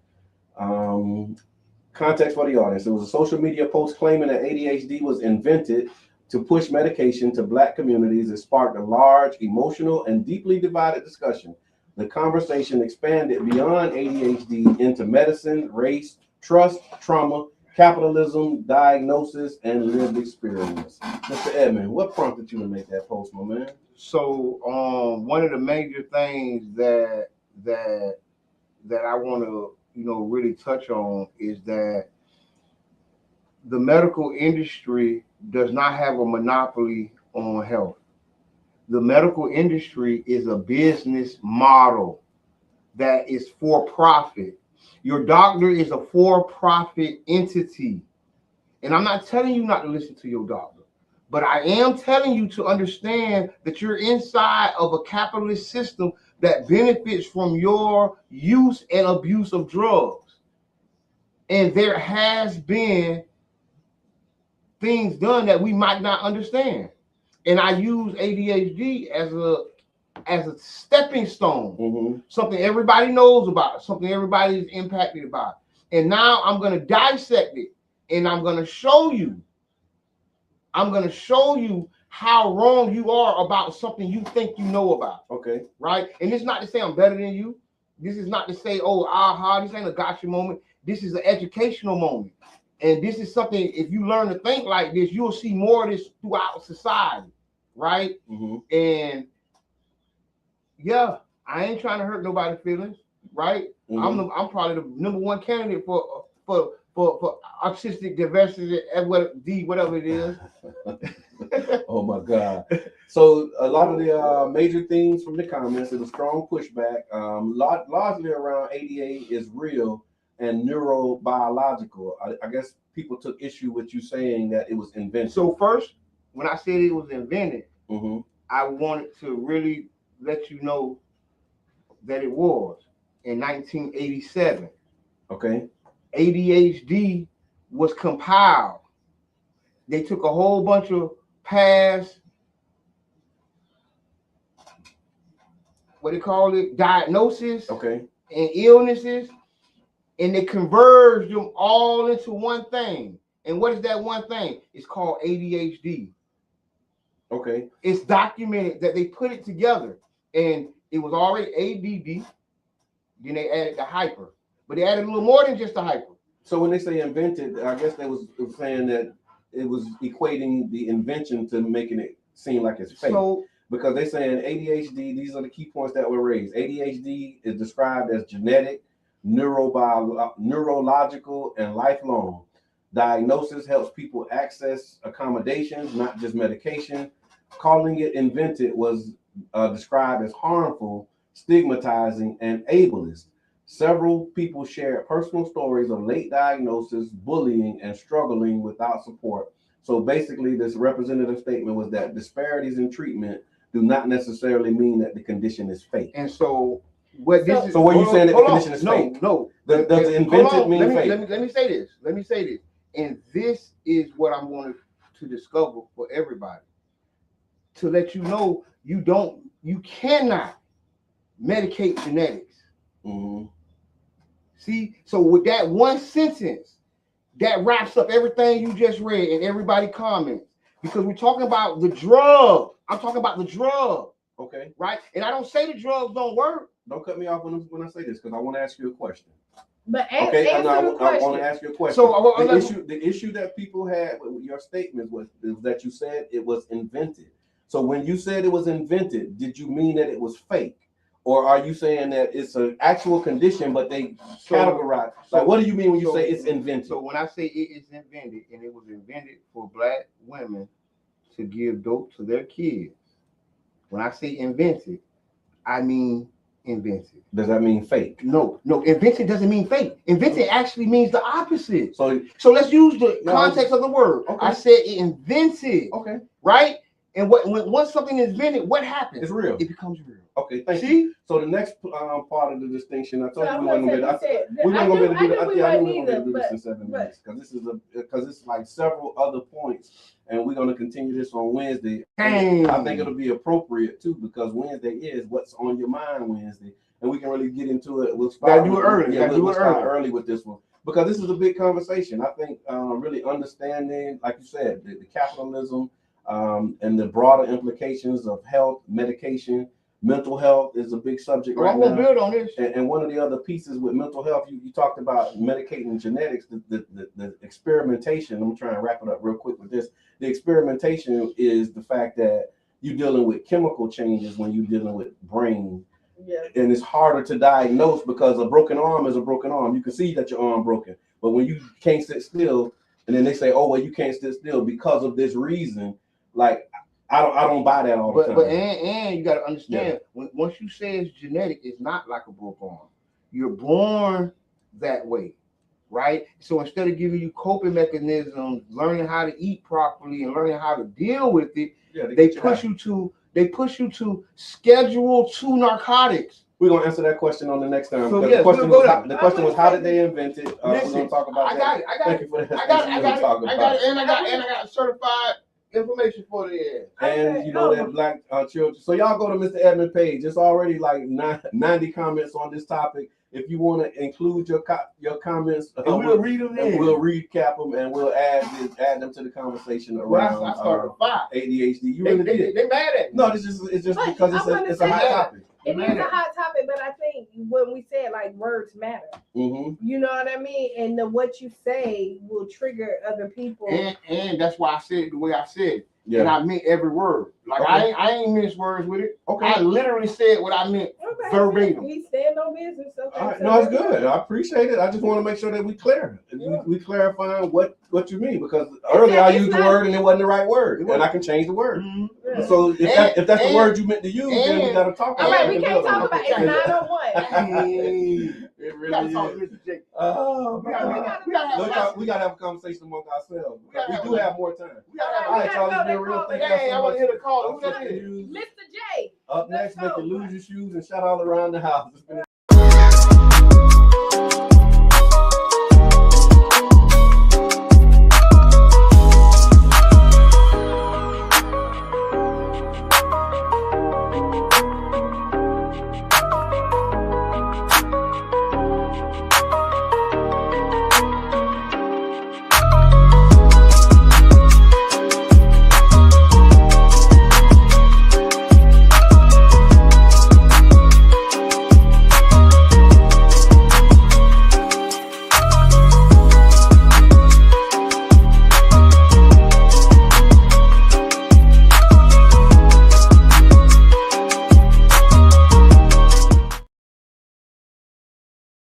Context for the audience. It was a social media post claiming that ADHD was invented to push medication to Black communities. It sparked a large, emotional, and deeply divided discussion. The conversation expanded beyond ADHD into medicine, race, trust, trauma, capitalism, diagnosis, and lived experience. Mr. Edmond, what prompted you to make that post, my man? So, one of the major things that I want to, really touch on is that the medical industry does not have a monopoly on health. The medical industry is a business model that is for profit. Your doctor is a for-profit entity. And I'm not telling you not to listen to your doctor, but I am telling you to understand that you're inside of a capitalist system that benefits from your use and abuse of drugs. And there has been things done that we might not understand. And I use ADHD as a stepping stone, something everybody knows about, something everybody is impacted about. And now I'm going to dissect it, and I'm going to show you how wrong you are about something you think you know about. Okay. Right? And it's not to say I'm better than you. This is not to say, oh, aha, this ain't a gotcha moment. This is an educational moment. And this is something, if you learn to think like this, you'll see more of this throughout society. Right? And yeah, I ain't trying to hurt nobody's feelings. Right? I'm probably the number one candidate for artistic diversity and whatever it is. Oh my God. So a lot of the major themes from the comments, it was strong pushback. Largely around ADA is real and neurobiological. I guess people took issue with you saying that it was invented. So first, when I said it was invented, I wanted to really let you know that it was in 1987. Okay. ADHD was compiled. They took a whole bunch of past, what they call it, diagnosis, and illnesses, and they converged them all into one thing. And what is that one thing? It's called ADHD. Okay. It's documented that they put it together, and it was already ADD. Then they added the hyper, but they added a little more than just the hyper. So when they say invented, I guess they was saying that it was equating the invention to making it seem like it's fake. So, because they're saying ADHD, these are the key points that were raised. ADHD is described as genetic, neurological, and lifelong. Diagnosis helps people access accommodations, not just medication. Calling it invented was described as harmful, stigmatizing, and ableist. Several people shared personal stories of late diagnosis, bullying, and struggling without support. So basically, this representative statement was that disparities in treatment do not necessarily mean that the condition is fake. And so, what this is? So, what you saying that the condition is fake? No. Does invented mean fake? Let me say this. And this is what I'm wanting to discover for everybody. To let you know, you cannot medicate genetics. See, so with that one sentence, that wraps up everything you just read and everybody comments. Because we're talking about the drug. I'm talking about the drug. Okay. Right? And I don't say the drugs don't work. Don't cut me off when I say this, because I want to ask you a question. But I want to ask you a question. So the issue that people had with your statement was that you said it was invented. So when you said it was invented, did you mean that it was fake? Or are you saying that it's an actual condition, but they categorize? Like, what do you mean when you say it's invented? So when I say it is invented, and it was invented for Black women to give dope to their kids. When I say invented, I mean invented. Does that mean fake? No. Invented doesn't mean fake. Invented actually means the opposite. So let's use the context of the word. Okay. I said it invented. Okay. Right? And once something is invented, what happens? It's real. It becomes real. Okay, thank you. So the next part of the distinction, I told you we weren't going to be able to do this in 7 minutes, because it's like several other points, and we're going to continue this on Wednesday. I think it'll be appropriate too, because Wednesday is What's on Your Mind Wednesday, and we can really get into it. We'll start do it early. We'll start early with this one, because this is a big conversation. I think really understanding, like you said, the capitalism and the broader implications of health, medication. Mental health is a big subject right now. I'm gonna build on this. And one of the other pieces with mental health, you talked about medicating genetics, the experimentation. I'm trying to wrap it up real quick with this. The experimentation is the fact that you're dealing with chemical changes when you're dealing with brain. Yeah. And it's harder to diagnose because a broken arm is a broken arm. You can see that your arm broken. But when you can't sit still, and then they say, oh, well, you can't sit still because of this reason, like, I don't buy that all the time. But you got to understand, once you say it's genetic, it's not like a broken arm. You're born that way. right? So instead of giving you coping mechanisms, learning how to eat properly and learning how to deal with it, they push you to schedule 2 narcotics. We're gonna answer that question on the next time. So Yes, the question was how did they it? invent it? We're gonna talk about that. Thank you for that. I got certified information for the and you know that black children. So y'all go to Mr. Edmond page. It's already like 90 comments on this topic. If you want to include your comments, we'll read them in. We'll recap them and we'll add them to the conversation around I started 5. ADHD. You really did. They mad at me. No, it's just because it's a hot topic. It is a hot topic, but I think when we said like words matter, you know what I mean, and what you say will trigger other people. And that's why I said it the way I said it. Yeah. And I meant every word. Like I ain't minced words with it. Okay. I literally said what I meant verbatim. We stand on business. Okay. All right. No, it's good. I appreciate it. I just want to make sure that we clear. We clarifying what you mean, because earlier I used the word and it wasn't the right word, and I can change the word. So if that's the word you meant to use, then we gotta talk about it. All right, we can't talk about it. It's 901. It really is. Oh, we gotta have a conversation among ourselves. We do have more time. All right, y'all, it's been real. Thank you so much. I want to hear the call. Mr. J. Up next, make you lose your shoes and shout all around the house.